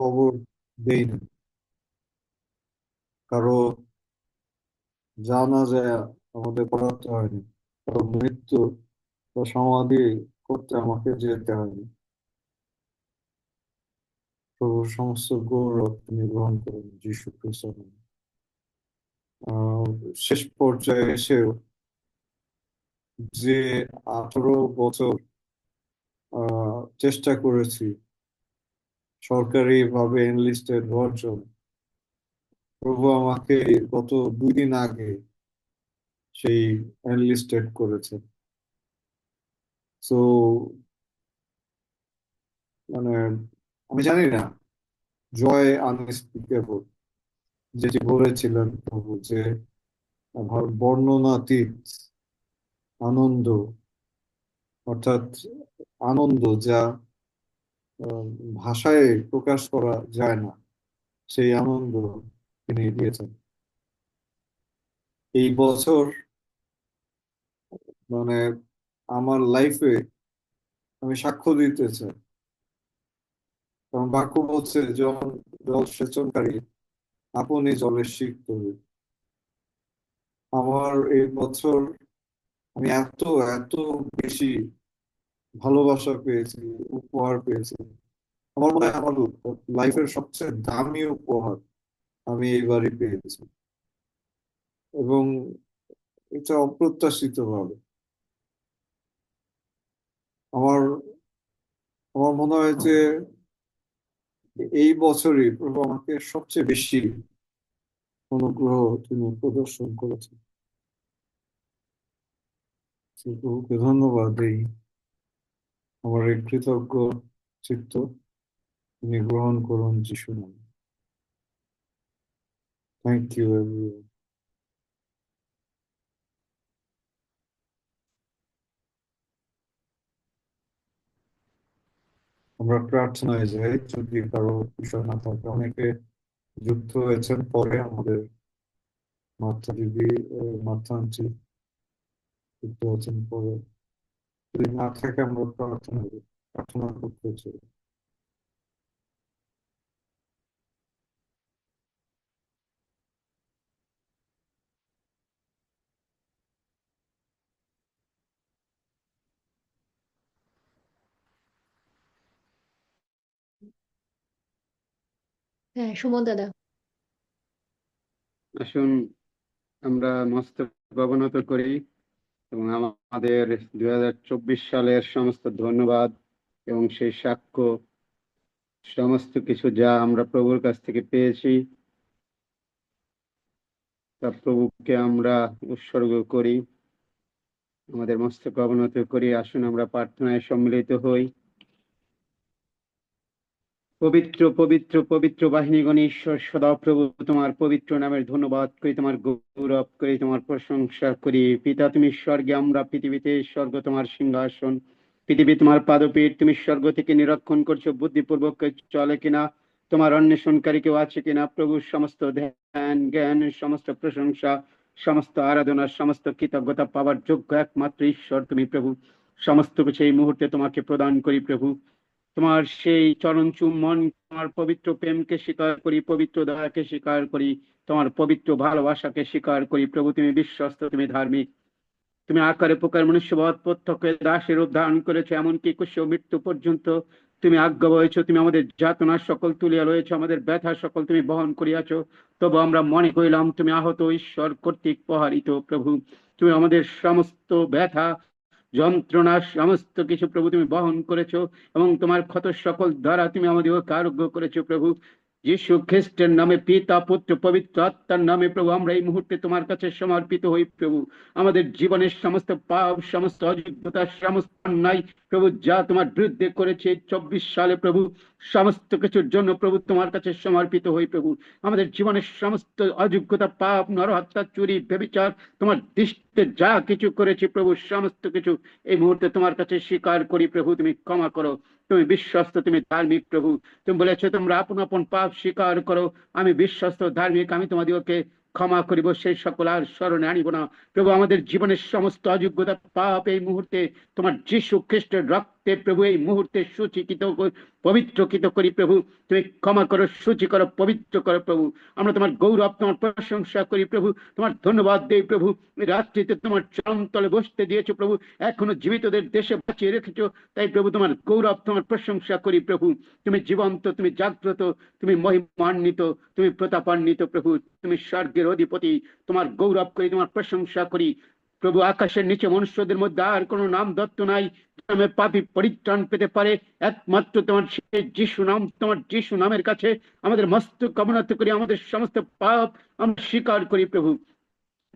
খবর দেইনি, কারো জানা যায় আমাদের করাতে হয়নি, কারো মৃত্যু বা সমাধি করতে আমাকে যেতে হয়নি। প্রভুর সমস্ত গৌরব তিনি গ্রহণ করেন যীশু খ্রিস্ট। শেষ পর্যায়ে এসেও যে 18 বছর চেষ্টা করেছি সরকারি ভাবে এনলিস্টেড হওয়ার জন্য, প্রভু আমাকে গত 2 দিন আগে সেই এনলিস্টেড করেছেন। তো মানে আমি জানি না, জয় আনস্পিকেবল যেটি বলেছিলেন প্রভু, যে বর্ণনাতীত আনন্দ, অর্থাৎ আনন্দ যা ভাষায় প্রকাশ করা যায় না, সেই আনন্দ তিনি দিয়েছেন। এই বছর মানে আমার লাইফে আমি সাক্ষ্য দিতে চাই, কারণ বাক্য বলছে যখন জল সেচনকারী আপনি জলের শিক তৈরি। আমার এই বছর আমি এত এত বেশি ভালোবাসা পেয়েছি, উপহার পেয়েছি। আমার মনে হয় আমার লাইফের সবচেয়ে দামি উপহার আমি এইবারই পেয়েছি, এবং এটা অপ্রত্যাশিত ভাবে। আমার আমার মনে হয় যে এই বছরই প্রভু আমাকে সবচেয়ে বেশি অনুগ্রহ তিনি প্রদর্শন করেছেন। প্রভুকে ধন্যবাদ দিই, আমার এই কৃতজ্ঞ চিত্ত তিনি গ্রহণ করুন যিশু নামে। Thank you everyone. আমরা প্রার্থনায় যাই, যদি কারো বিষয় না থাকে। অনেকে যুক্ত হয়েছেন পরে, আমাদের মার্থা দিদি, মার্থা আন্টি যুক্ত হয়েছেন পরে। যদি না থাকে আমরা প্রার্থনা করতে চাই। হ্যাঁ, সুমন দাদা। আসুন আমরা মস্তক অবনত করি এবং আমাদের 2024 সালের সমস্ত ধন্যবাদ এবং সেই সাক্ষ্য, সমস্ত কিছু যা আমরা প্রভুর কাছ থেকে পেয়েছি, তা প্রভুকে আমরা উৎসর্গ করি, আমাদের মস্তক অবনত করি। আসুন আমরা প্রার্থনায় সম্মিলিত হই। পবিত্র পবিত্র পবিত্র বাহিনীগণ ঈশ্বর সদা প্রভু, তোমার পবিত্র নামের ধন্যবাদ করি, তোমার গৌরব করি, তোমার প্রশংসা করি। পিতা, তুমি স্বর্গে, আমরা পৃথিবীতে। স্বর্গ তোমার সিংহাসন, পৃথিবী তোমার পাদপীঠ। তুমি স্বর্গ থেকে নিরীক্ষণ করছো বুদ্ধিপূর্বক কেউ চলে কিনা, তোমার অন্বেষণকারী কেউ আছে কিনা। প্রভু, সমস্ত ধ্যান জ্ঞান, সমস্ত প্রশংসা, সমস্ত আরাধনা, সমস্ত কৃতজ্ঞতা পাওয়ার যোগ্য একমাত্র ঈশ্বর তুমি প্রভু। সমস্ত কিছু এই মুহূর্তে তোমাকে প্রদান করি প্রভু। তোমার সেই চরণ চুম্বন, তোমার পবিত্র প্রেমকে স্বীকার করি, পবিত্র দয়াকে স্বীকার করি, তোমার পবিত্র ভালোবাসাকে স্বীকার করি প্রভু। তুমি বিশ্বস্ত, তুমি ধার্মিক, তুমি আকারে প্রকার মনুষ্যবধ প্রত্যক্ষ দাসের রূপ ধারণ করেছো, এমনকি কুষ্ঠ মৃত্যু পর্যন্ত তুমি আজ্ঞা হয়েছো। তুমি আমাদের যাতনা সকল তুলিয়া রয়েছো, আমাদের ব্যথা সকল তুমি বহন করিয়াছো। তবু আমরা মনে করিলাম তুমি আহত ঈশ্বর কর্তৃক প্রহারিত প্রভু। তুমি আমাদের সমস্ত ব্যথা যন্ত্রণা সমস্ত কিছু প্রভু তুমি বহন করেছো, এবং তোমার ক্ষত সকল দ্বারা তুমি আমাদেরকে আরোগ্য করেছো প্রভু। যীশু খ্রিস্টের নামে, পিতা পুত্র পবিত্র আত্মার নামে প্রভু, আমরা এই মুহূর্তে তোমার কাছে সমর্পিত হই প্রভু। আমাদের জীবনের সমস্ত পাপ, সমস্ত অযোগ্যতা, সমস্ত অন্যায় প্রভু যা তোমার বিরুদ্ধে করেছে 24 সালে প্রভু, সমস্ত কিছুর জন্য প্রভু তোমার কাছে সমর্পিত হই প্রভু। আমাদের জীবনের সমস্ত অযোগ্যতা, পাপ, নরহত্যা, চুরি, ব্যভিচার, তোমার দৃষ্টিতে যা কিছু করেছি প্রভু, সমস্ত কিছু এই মুহূর্তে তোমার কাছে স্বীকার করি প্রভু। তুমি ক্ষমা করো, তুমি বিশ্বস্ত, তুমি ধার্মিক প্রভু। তুমি বলেছো তোমরা আপন আপন পাপ স্বীকার করো, আমি বিশ্বস্ত ধার্মিক, আমি তোমাদেরকে ক্ষমা করিব, সেই সকল আর স্মরণে আনিব না প্রভু। আমাদের জীবনের সমস্ত অযোগ্যতা, পাপ এই মুহূর্তে তোমার যীশু খ্রিস্টের রক্তে প্রভু এই মুহূর্তে সূচিকৃত পবিত্রকৃত করি প্রভু। তুমি ক্ষমা করো, সূচি করো, পবিত্র করো প্রভু। আমরা তোমার গৌরব, তোমার প্রশংসা করি প্রভু, তোমার ধন্যবাদ দেই প্রভু। রাত্রিতে তোমার চরণতলে বসতে দিয়েছো প্রভু, এখনো জীবিতদের দেশে বাঁচিয়ে রেখেছো, তাই প্রভু তোমার গৌরব, তোমার প্রশংসা করি প্রভু। তুমি জীবন্ত, তুমি জাগ্রত, তুমি মহিমান্বিত, তুমি প্রতাপান্বিত প্রভু। তুমি স্বর্গের অধিপতি, তোমার গৌরব করি, তোমার প্রশংসা করি প্রভু। আকাশের নিচে মনুষ্যদের মধ্যে আর কোনো নাম দত্ত নাই নামে পাপী পরিত্রাণ পেতে পারে, একমাত্র তোমার সেই যিশু নাম। তোমার যিশু নামের কাছে আমাদের মস্তক কামনাতে করি, আমাদের সমস্ত পাপ আমরা স্বীকার করি প্রভু।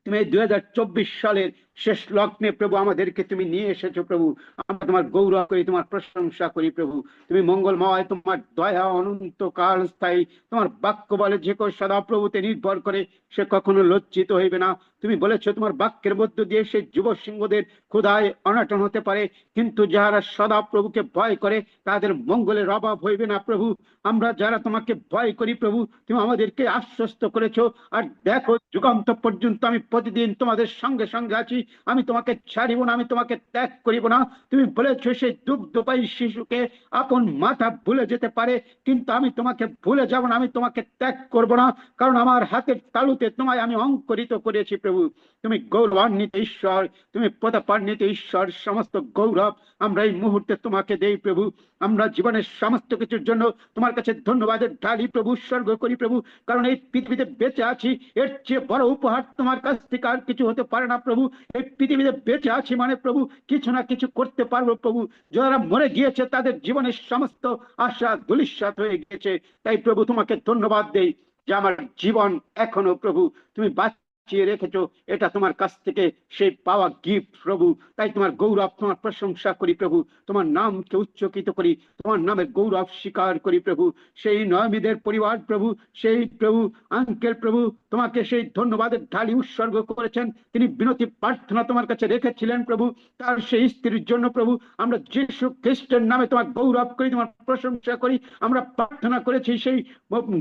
তুমি 2024 সালের শেষ লগ্নে প্রভু আমাদেরকে তুমি নিয়ে এসেছো প্রভু। আমরা তোমার গৌরব করি, তোমার প্রশংসা করি প্রভু। তুমি মঙ্গলময়, তোমার দয়া অনন্তকাল স্থায়ী। তোমার বাক্য বলে যে কেউ সদা প্রভুতে নির্ভর করে সে কখনো লজ্জিত হইবে না। তুমি বলেছো তোমার বাক্যের মধ্য দিয়ে সেই যুব সিংহদের ক্ষুধায় অনাটন হতে পারে, কিন্তু যারা সদা প্রভুকে ভয় করে তাদের মঙ্গলের অভাব হইবে না প্রভু। আমরা যারা তোমাকে ভয় করি প্রভু, তুমি আমাদেরকে আশ্বস্ত করেছো। আর দেখো, যুগান্ত পর্যন্ত আমি প্রতিদিন তোমাদের সঙ্গে সঙ্গে আছি, আমি তোমাকে ছাড়িব না, আমি তোমাকে ত্যাগ করিব না। তুমি বলেছো সেই দুগ্ধপায়ী শিশুকে আপন মাথা ভুলে যেতে পারে, কিন্তু আমি তোমাকে ভুলে যাব না, আমি তোমাকে ত্যাগ করব না, কারণ আমার হাতের তালুতে তোমায় আমি অঙ্কুরিত করেছি প্রভু। তুমি গৌরবান্বিত ঈশ্বর, তুমি প্রতাপান্বিত ঈশ্বর। সমস্ত গৌরব আমরা এই মুহূর্তে তোমাকে দেই প্রভু। আমরা জীবনের সমস্ত কিছুর জন্য তোমার কাছে ধন্যবাদের ঢালি প্রভু, উৎসর্গ করি প্রভু, কারণ এই পৃথিবীতে বেঁচে আছি, এর চেয়ে বড় উপহার তোমার কাছ থেকে আর কিছু হতে পারে না প্রভু। এই পৃথিবীতে বেঁচে আছি মানে প্রভু কিছু না কিছু করতে পারবো প্রভু। যারা মরে গিয়েছে তাদের জীবনের সমস্ত আশা ধূলিসাৎ হয়ে গিয়েছে, তাই প্রভু তোমাকে ধন্যবাদ দেই যে আমার জীবন এখনো প্রভু তুমি বাঁচিয়ে রেখেছো। এটা তোমার কাছ থেকে সেই পাওয়া গিফট প্রভু। তাই তোমার গৌরব, তোমার প্রশংসা করি প্রভু, তোমার নামকে উচ্চকিত করি, তোমার নামের গৌরব স্বীকার করি প্রভু। সেই নয়মীদের পরিবার প্রভু, সেই প্রভু আঙ্কেল প্রভু তোমাকে সেই ধন্যবাদের ঢালি উৎসর্গ করেছেন। তিনি বিনতি প্রার্থনা তোমার কাছে রেখেছিলেন প্রভু, তার সেই স্ত্রীর জন্য প্রভু। আমরা যীশু খ্রিস্টের নামে তোমার গৌরব করি, তোমার প্রশংসা করি। আমরা প্রার্থনা করেছি সেই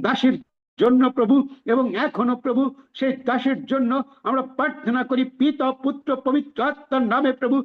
দাসীর জন্য প্রভু, এবং এখনো প্রভু সেই দাসের জন্য আমরা প্রার্থনা করি পিতা পুত্র পবিত্র আত্মার নামে প্রভু।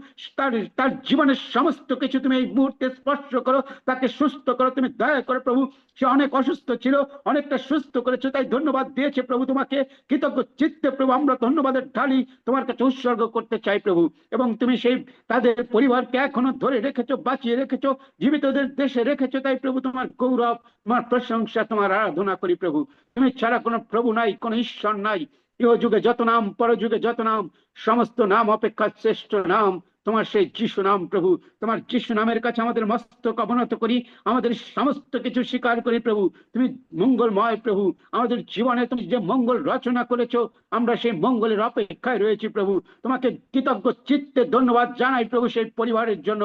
তার জীবনের সমস্ত কিছু তুমি এই মুহূর্তে স্পর্শ করো, তাকে সুস্থ করো, তুমি দয়া করো প্রভু। সে অনেক অসুস্থ ছিল, অনেকটা সুস্থ করেছে, তাই ধন্যবাদ দিয়েছে প্রভু তোমাকে। কৃতজ্ঞ চিত্তে প্রভু আমরা ধন্যবাদের ঢালি তোমার কাছে উৎসর্গ করতে চাই প্রভু। এবং তুমি সেই তাদের পরিবারকে এখনো ধরে রেখেছো, বাঁচিয়ে রেখেছো, জীবিতদের দেশে রেখেছো, তাই প্রভু তোমার গৌরব, তোমার প্রশংসা, তোমার আরাধনা করি প্রভু। তুমি ছাড়া কোনো প্রভু নাই, কোনো ঈশ্বর নাই। ইহ যুগে যত নাম, পরযুগে যত নাম, সমস্ত নাম অপেক্ষা শ্রেষ্ঠ নাম তোমার সেই যিশু নাম প্রভু, তোমার যিশু নামের কাছে আমাদের মস্তক অবনত করি, আমাদের সমস্ত কিছু স্বীকার করি প্রভু। তুমি মঙ্গলময় প্রভু, আমাদের জীবনে তুমি যে মঙ্গল রচনা করেছো, আমরা সেই মঙ্গলের অপেক্ষায় রয়েছি প্রভু। তোমাকে কৃতজ্ঞ চিত্তে ধন্যবাদ জানাই প্রভু সেই পরিবারের জন্য,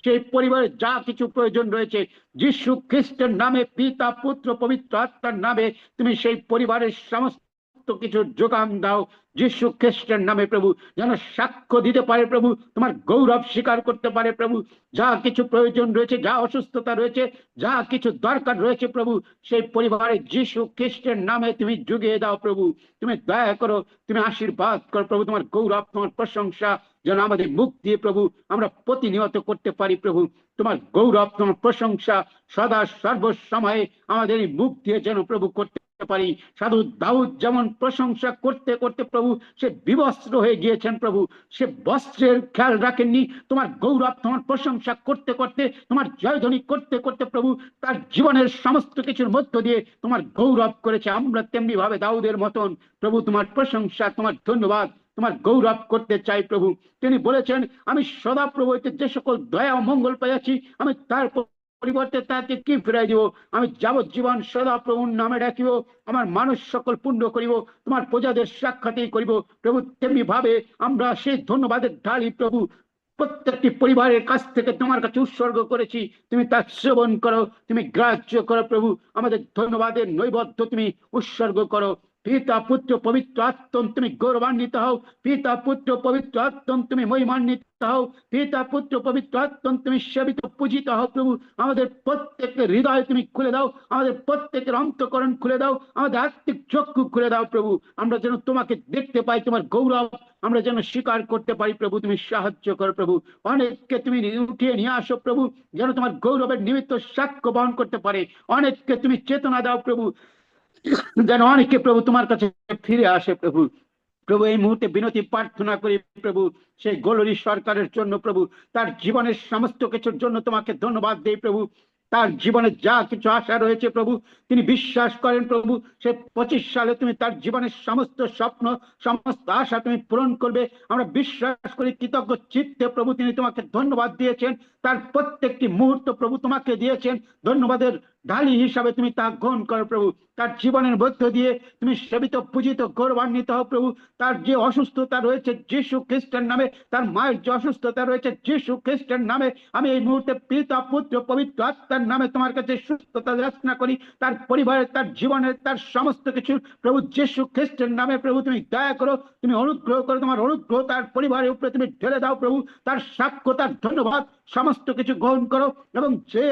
সেই পরিবারের যা কিছু প্রয়োজন রয়েছে যীশু খ্রিস্টের নামে, পিতা পুত্র পবিত্র আত্মার নামে তুমি সেই পরিবারের সমস্ত কিছু যোগান দাও যীশু খ্রিস্টের নামে প্রভু, যেন সাক্ষ্য দিতে পারে প্রভু, তোমার গৌরব স্বীকার করতে পারে প্রভু। যা কিছু প্রয়োজন রয়েছে, যা অসুস্থতা রয়েছে, যা কিছু দরকার রয়েছে প্রভু, সেই পরিবারে যীশু খ্রিস্টের নামে তুমি জুগিয়ে দাও প্রভু। তুমি দয়া করো, তুমি আশীর্বাদ করো প্রভু। তোমার গৌরব, তোমার প্রশংসা যেন আমাদের মুখ দিয়ে প্রভু আমরা প্রতিনিয়ত করতে পারি প্রভু। তোমার গৌরব, তোমার প্রশংসা সদা সর্বসময়ে আমাদের এই মুখ দিয়ে যেন প্রভু করতে পারি। সাধু দাউদ যেমন প্রশংসা করতে করতে প্রভু সে বিবস্ত্র হয়ে গিয়েছেন প্রভু, সে বস্ত্রের খেয়াল রাখেননি। তোমার গৌরব, তোমার প্রশংসা করতে করতে, তোমার জয়ধ্বনি করতে করতে প্রভু তার জীবনের সমস্ত কিছুর মধ্য দিয়ে তোমার গৌরব করেছে। আমরা তেমনি ভাবে দাউদের মতন প্রভু তোমার প্রশংসা, তোমার ধন্যবাদ, তোমার গৌরব করতে চাই প্রভু। তিনি বলেছেন, আমি সদা প্রভু হইতে যে সকল দয়া ও মঙ্গল পাইয়াছি, আমি তার পরিবর্তে তাকে কি ফিরাই দিব? আমি যাবজ্জীবন সদা প্রভুর নামে ডাকিব, আমার মানুষ সকল পূর্ণ করিব, তোমার প্রজাদের সাক্ষাৎই করিব প্রভু। তেমনি ভাবে আমরা সেই ধন্যবাদের ঢালি প্রভু, প্রত্যেকটি পরিবারের কাছ থেকে তোমার কাছে উৎসর্গ করেছি। তুমি তা শ্রবণ করো, তুমি গ্রাহ্য করো প্রভু। আমাদের ধন্যবাদের নৈবদ্য তুমি উৎসর্গ করো। পিতা পুত্র পবিত্র আত্ম তুমি গৌরবান্বিত হও, পিতা পুত্র পবিত্র আত্ম তুমি মহিমান্বিত হও, পিতা পুত্র পবিত্র আত্ম তুমি সেবিত পূজিত হও প্রভু। আমাদের প্রত্যেকের হৃদয় তুমি খুলে দাও, আমাদের প্রত্যেকের অন্তঃকরণ খুলে দাও, আমাদের আত্মিক চক্ষু খুলে দাও প্রভু। আমরা যেন তোমাকে দেখতে পাই, তোমার গৌরব আমরা যেন স্বীকার করতে পারি প্রভু। তুমি সাহায্য করো প্রভু, অনেককে তুমি উঠিয়ে নিয়ে আসো প্রভু, যেন তোমার গৌরবের নিমিত্ত সাক্ষ্য বহন করতে পারে। অনেককে তুমি চেতনা দাও প্রভু, যেন অনেকে প্রভু তোমার কাছে ফিরে আসে প্রভু। প্রভু এই মুহূর্তে বিনতি প্রার্থনা করি প্রভু সেই গোলরি সরকারের জন্য প্রভু, তার জীবনের সমস্ত কিছুর জন্য তোমাকে ধন্যবাদ দেই প্রভু। তার জীবনে যা কিছু আশা রয়েছে প্রভু, তিনি বিশ্বাস করেন প্রভু সে 25 সালে তুমি তার জীবনের সমস্ত স্বপ্ন, সমস্ত আশা তুমি পূরণ করবে। আমরা বিশ্বাস করি কৃতজ্ঞ চিত্তে প্রভু তিনি তোমাকে ধন্যবাদ দিয়েছেন, তার প্রত্যেকটি মুহূর্ত প্রভু তোমাকে দিয়েছেন। ধন্যবাদের ঢালি হিসাবে তুমি তা গ্রহণ করো প্রভু। তার জীবনের মধ্য দিয়ে তুমি সেবিত পূজিত গৌরবান্বিত হও প্রভু। তার যে অসুস্থতা রয়েছে যীশু খ্রিস্টের নামে, তার মায়ের যে অসুস্থতা রয়েছে যীশু খ্রিস্টের নামে, আমি এই মুহূর্তে পিতা পুত্র পবিত্র আত্মার নামে তোমার কাছে সুস্থতা যাচনা করি। তার পরিবারের, তার জীবনের, তার সমস্ত কিছু প্রভু যীশু খ্রিস্টের নামে প্রভু তুমি দয়া করো, তুমি অনুগ্রহ করো। তোমার অনুগ্রহ তার পরিবারের উপরে তুমি ঢেলে দাও প্রভু। তার সাক্ষ্য, তার ধন্যবাদ সমস্ত কিছু গ্রহণ করো। এবং যে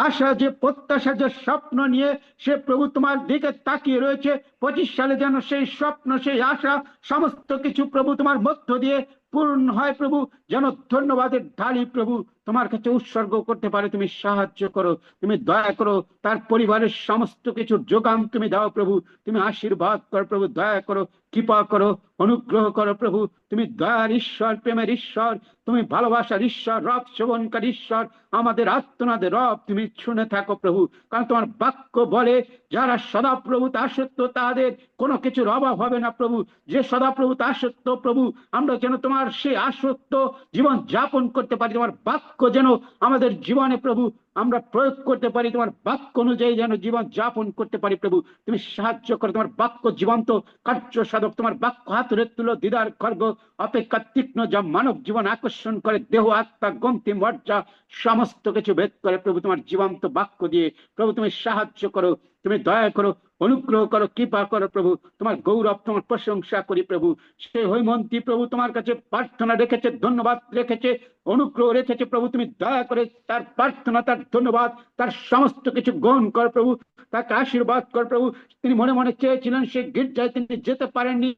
আশা, যে প্রত্যাশা, যে স্বপ্ন নিয়ে সে প্রভু তোমার দিকে তাকিয়ে রয়েছে, 25 সালে যেন সেই স্বপ্ন, সেই আশা সমস্ত কিছু প্রভু তোমার মধ্য দিয়ে পূর্ণ হয় প্রভু। যেন ধন্যবাদের ঢালি প্রভু তোমার কাছে উৎসর্গ করতে পারে। তুমি সাহায্য করো, তুমি দয়া করো। তার পরিবারের সমস্ত কিছুর যোগান তুমি দাও প্রভু। তুমি আশীর্বাদ করো প্রভু, দয়া করো, কৃপা করো, অনুগ্রহ করো প্রভু। তুমি দয়ার ঈশ্বর, প্রেমের ঈশ্বর, তুমি ভালোবাসার ঈশ্বর, রব শোভনকারী ঈশ্বর, আমাদের আত্মনাদের রব তুমি শুনে থাকো প্রভু। কারণ তোমার বাক্য বলে যারা সদাপ্রভু আসক্ত তাদের কোনো কিছুর অভাব হবে না প্রভু। যে সদাপ্রভু আসক্ত প্রভু, আমরা যেন তোমার সেই আসক্ত জীবন যাপন করতে পারি। তোমার বাক্য যেন আমাদের জীবনে প্রভু আমরা প্রয়োগ করতে পারি, তোমার বাক্য অনুযায়ী যেন জীবন যাপন করতে পারি প্রভু। তুমি সাহায্য করো। তোমার বাক্য জীবন্ত কার্য সাধক, তোমার বাক্য হাতুড়ে তুলো দিদার খর্গ অপেক্ষা তীক্ষ্ণ, যা মানব জীবন আকর্ষণ করে, দেহ আত্মা গ্রন্থি মজ্জা সমস্ত কিছু ভেদ করে প্রভু। তোমার জীবন্ত বাক্য দিয়ে প্রভু তুমি সাহায্য করো, তুমি দয়া করো, অনুগ্রহ করো, কৃপা করো প্রভু। তোমার গৌরব, তোমার প্রশংসা করি প্রভু। সে হৈমন্তী প্রভু তোমার কাছে প্রার্থনা রেখেছে, ধন্যবাদ রেখেছে, অনুগ্রহ রেখেছে প্রভু। তুমি দয়া করে তার প্রার্থনা, তার ধন্যবাদ, তার সমস্ত কিছু গ্রহণ কর প্রভু। তাকে আশীর্বাদ কর প্রভু। তিনি মনে মনে চেয়েছিলেন সেই গির্জায় তিনি যেতে পারেননি,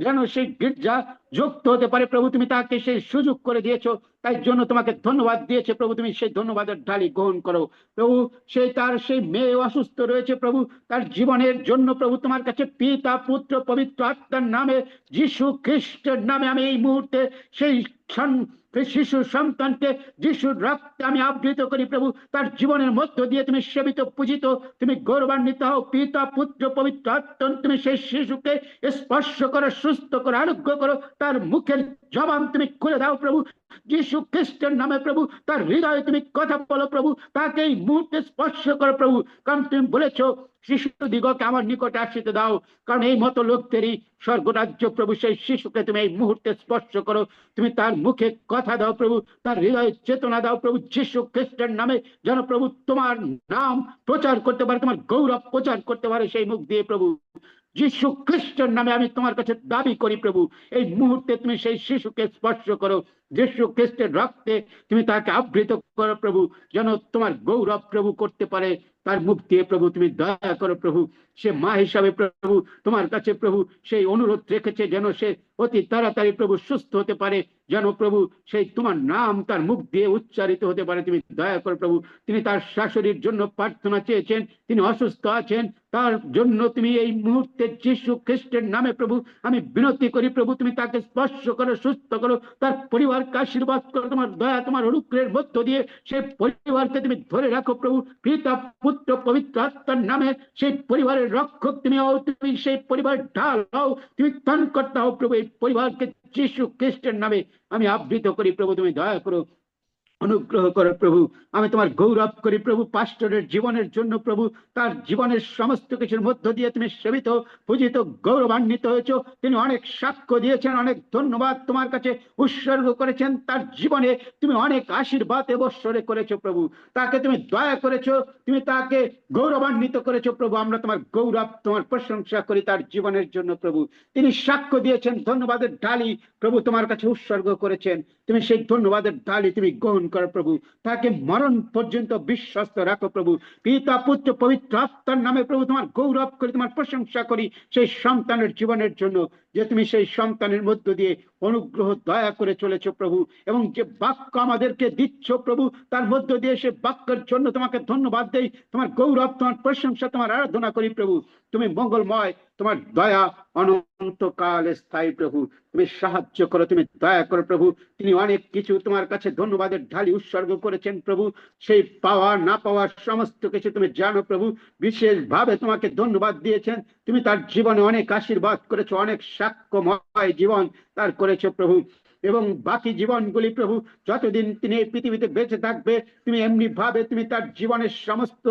যেন সেই গির্জা যুক্ত হতে পারে প্রভু। তুমি তাকে সেই সুযোগ করে দিয়েছো, তাই জন্য তোমাকে ধন্যবাদ দিয়েছে প্রভু। তুমি সেই ধন্যবাদের ঢালি গ্রহণ করো প্রভু। তার সেই মেয়ে অসুস্থ রয়েছে প্রভু, তার জীবনের জন্য প্রভু তোমার কাছে পিতা পুত্র পবিত্র আত্মার নামে, যীশু খ্রিস্টের নামে আমি এই মুহূর্তে সেই শিশু সন্তানকে যিশুর রক্তে আমি আবৃত করি প্রভু। তার জীবনের মধ্য দিয়ে তুমি সেবিত পূজিত, তুমি গৌরবান্বিত হও। পিতা পুত্র পবিত্র আত্মা তুমি সেই শিশুকে স্পর্শ করো, সুস্থ করো, আরোগ্য করো। তার মুখের জবান তুমি খুলে দাও প্রভু। যিশু খ্রিস্টের নামে প্রভু তার হৃদয়ে তুমি কথা বলো প্রভু, তাকে এই মুহূর্তে স্পর্শ করো প্রভু, কারণ তুমি বলেছো শিশু দিগকে আমার নিকটে আসিতে দাও, কারণ এই মতো লোকদেরই স্বর্গরাজ্য প্রভু। সেই শিশুকে তুমি এই মুহূর্তে স্পর্শ করো, তুমি তার মুখে কথা দাও প্রভু, তার হৃদয়ে চেতনা দাও প্রভু, যিশু খ্রিস্টের নামে যেন প্রভু তোমার নাম প্রচার করতে পারে, তোমার গৌরব প্রচার করতে পারে সেই মুখ দিয়ে প্রভু। যিশু খ্রিস্টের নামে আমি তোমার কাছে দাবি করি প্রভু, এই মুহূর্তে তুমি সেই শিশুকে স্পর্শ করো, যিশু খ্রিস্টের রক্তে তুমি তাকে আবৃত করো প্রভু, যেন তোমার গৌরব প্রভু করতে পারে তার মুখ দিয়ে প্রভু। তুমি দয়া করো প্রভু, সে মা হিসাবে প্রভু তোমার কাছে প্রভু সেই অনুরোধ রেখেছে যেন সে অতি তাড়াতাড়ি প্রভু সুস্থ হতে পারে, যেন প্রভু সেই তোমার নাম তার মুখ দিয়ে উচ্চারিত হতে পারে। তুমি দয়া করো প্রভু, তিনি তার শাশুড়ির জন্য প্রার্থনা চেয়েছেন, তিনি অসুস্থ আছেন, তার জন্য তুমি এই মুহূর্তে যিশু খ্রিস্টের নামে প্রভু আমি বিনতি করি প্রভু, তুমি তাকে স্পর্শ করো, সুস্থ করো, তার পরিবারকে আশীর্বাদ করো তোমার দয়া তোমার অনুগ্রহের মধ্য দিয়ে সেই পরিবারকে তুমি ধরে রাখো প্রভু। পিতা পুত্র পবিত্র আত্মার নামে সেই পরিবারের রক্ষক তুমি হও, তুমি সেই পরিবার ঢাল হও, তুমি ত্রাণকর্তা হও প্রভু। এই পরিবারকে যিশু খ্রিস্টের নামে আমি আবৃত করি প্রভু, তুমি দয়া করো, অনুগ্রহ করো প্রভু। আমি তোমার গৌরব করি প্রভু পাস্টরের জীবনের জন্য প্রভু, তার জীবনের সমস্ত কিছুর মধ্য দিয়ে তুমি সেবিত পূজিত গৌরবান্বিত হয়েছ। তিনি অনেক সাক্ষ্য দিয়েছেন, অনেক ধন্যবাদ তোমার কাছে উৎসর্গ করেছেন, তার জীবনে তুমি অনেক আশীর্বাদ এবছরে করেছো প্রভু, তাকে তুমি দয়া করেছো, তুমি তাকে গৌরবান্বিত করেছো প্রভু। আমরা তোমার গৌরব তোমার প্রশংসা করি তার জীবনের জন্য প্রভু। তিনি সাক্ষ্য দিয়েছেন, ধন্যবাদের ঢালি প্রভু তোমার কাছে উৎসর্গ করেছেন, তুমি সেই ধন্যবাদের ঢালি তুমি গ্রহণ করো প্রভু, তাকে মরণ পর্যন্ত বিশ্বস্ত রাখো প্রভু। পিতা পুত্র পবিত্র আত্মার নামে প্রভু তোমার গৌরব করি, তোমার প্রশংসা করি সেই সন্তানের জীবনের জন্য, যে তুমি সেই সন্তানের মধ্য দিয়ে অনুগ্রহ দয়া করে চলেছো প্রভু, এবং যে বাক্য আমাদেরকে দিচ্ছ প্রভু তার মধ্য দিয়ে সে বাক্যের জন্য তোমাকে ধন্যবাদ দেই, তোমার গৌরব তোমার প্রশংসা তোমার আরাধনা করি প্রভু। তুমি মঙ্গলময়, তোমার দয়া অনন্তকাল স্থায়ী প্রভু, তুমি সাহায্য করো, তুমি দয়া করো প্রভু। তিনি অনেক কিছু তোমার কাছে ধন্যবাদের ঢালি উৎসর্গ করেছেন প্রভু, সেই পাওয়া না পাওয়ার সমস্ত কিছু তুমি জানো প্রভু, বিশেষভাবে তোমাকে ধন্যবাদ দিয়েছেন, তুমি তার জীবনে অনেক আশীর্বাদ করেছো, অনেক সাক্ষ্যময় জীবন তার করেছো প্রভু। এবং বাকি জীবনগুলি প্রভু যতদিন তিনি এই পৃথিবীতে বেঁচে থাকবে, তুমি এমনি ভাবে তুমি তার জীবনের সমস্ত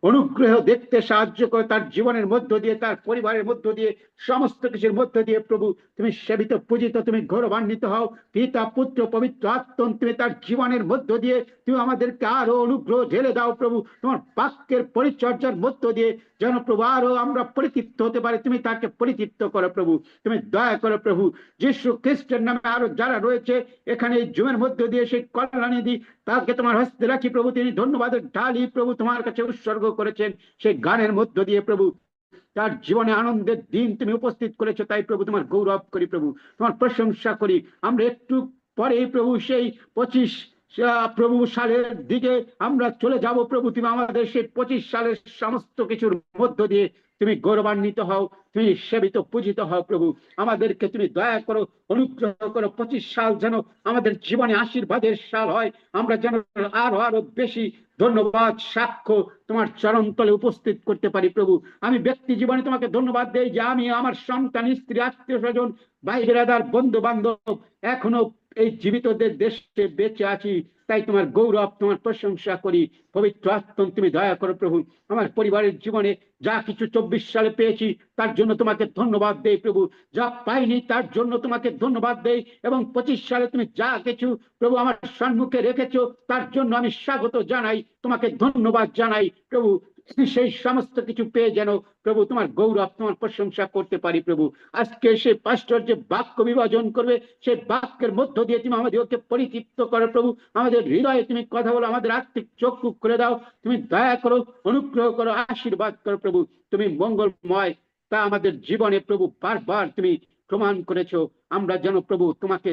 অনুগ্রহ দেখতে সাহায্য করো, তার জীবনের মধ্য দিয়ে তার পরিবারের মধ্য দিয়ে সমস্ত কিছুর মধ্য দিয়ে প্রভু তুমি সেবিত পূজিত, তুমি গৌরবান্বিত হও। পিতা পুত্র পবিত্র আত্মা তুমি তার জীবনের মধ্য দিয়ে তুমি আমাদেরকে আরো অনুগ্রহ ঢেলে দাও প্রভু, তোমার বাক্যের পরিচর্যার মধ্য দিয়ে যেন প্রভু আরো আমরা পরিতৃপ্ত হতে পারি, তুমি তাকে পরিতৃপ্ত করো প্রভু, তুমি দয়া করো প্রভু। যিশু খ্রিস্টের নামে আরো যারা রয়েছে এখানে এই জুমের মধ্য দিয়ে সেই কল্যাণী দি তাকে তোমার হস্তে রাখি প্রভু, তিনি ধন্যবাদের ঢালি প্রভু তোমার কাছে উৎসর্গ করেছেন সেই গানের মধ্য দিয়ে প্রভু, তার জীবনে আনন্দের দিন তুমি উপস্থিত করেছো, তাই প্রভু তোমার গৌরব করি প্রভু, তোমার প্রশংসা করি। আমরা একটু পরে প্রভু সেই 25 প্রভু সালের দিকে আমরা চলে যাব প্রভু, তুমি আমাদের সেই 25 সালের সমস্ত কিছুর মধ্য দিয়ে তুমি গৌরবান্বিত হও, তুমি সেবিত পূজিত হও প্রভু। আমাদেরকে তুমি দয়া করো, অনুগ্রহ করো, 25 সাল যেন আমাদের জীবনে আশীর্বাদের সাল হয়, আমরা যেন আরো আরো বেশি ধন্যবাদ সাক্ষ্য তোমার চরণ তলে উপস্থিত করতে পারি প্রভু। আমি ব্যক্তি জীবনে তোমাকে ধন্যবাদ দেই যে আমি আমার সন্তান স্ত্রী আত্মীয় স্বজন ভাই বেরাদার বন্ধু বান্ধব এখনো এই জীবিতদের দেশে বেঁচে আছি, তাই তোমার গৌরব তোমার প্রশংসা করি। পবিত্র আত্মা তুমি দয়া করো প্রভু, আমার পরিবারের জীবনে যা কিছু 24 সালে পেয়েছি তার জন্য তোমাকে ধন্যবাদ দেই প্রভু, যা পাইনি তার জন্য তোমাকে ধন্যবাদ দেই, এবং 25 সালে তুমি যা কিছু প্রভু আমার সম্মুখে রেখেছো তার জন্য আমি স্বাগত জানাই, তোমাকে ধন্যবাদ জানাই প্রভু। সেই সমস্ত কিছু পেয়ে যেন প্রভু তোমার গৌরব তোমার প্রশংসা করতে পারি প্রভু। আজকে সেই পাস্টর যে বাক্য বিভাজন করবে সেই বাক্যের মধ্য দিয়ে তুমি আমাদেরকে পরিতৃপ্ত করো প্রভু, আমাদের হৃদয়ে তুমি কথা বলো, আমাদের আত্মিক চক্ষু খুলে দাও, তুমি দয়া করো, অনুগ্রহ করো, আশীর্বাদ করো প্রভু। তুমি মঙ্গলময়, তা আমাদের জীবনে প্রভু বারবার তুমি প্রমাণ করেছো, আমরা যেন প্রভু তোমাকে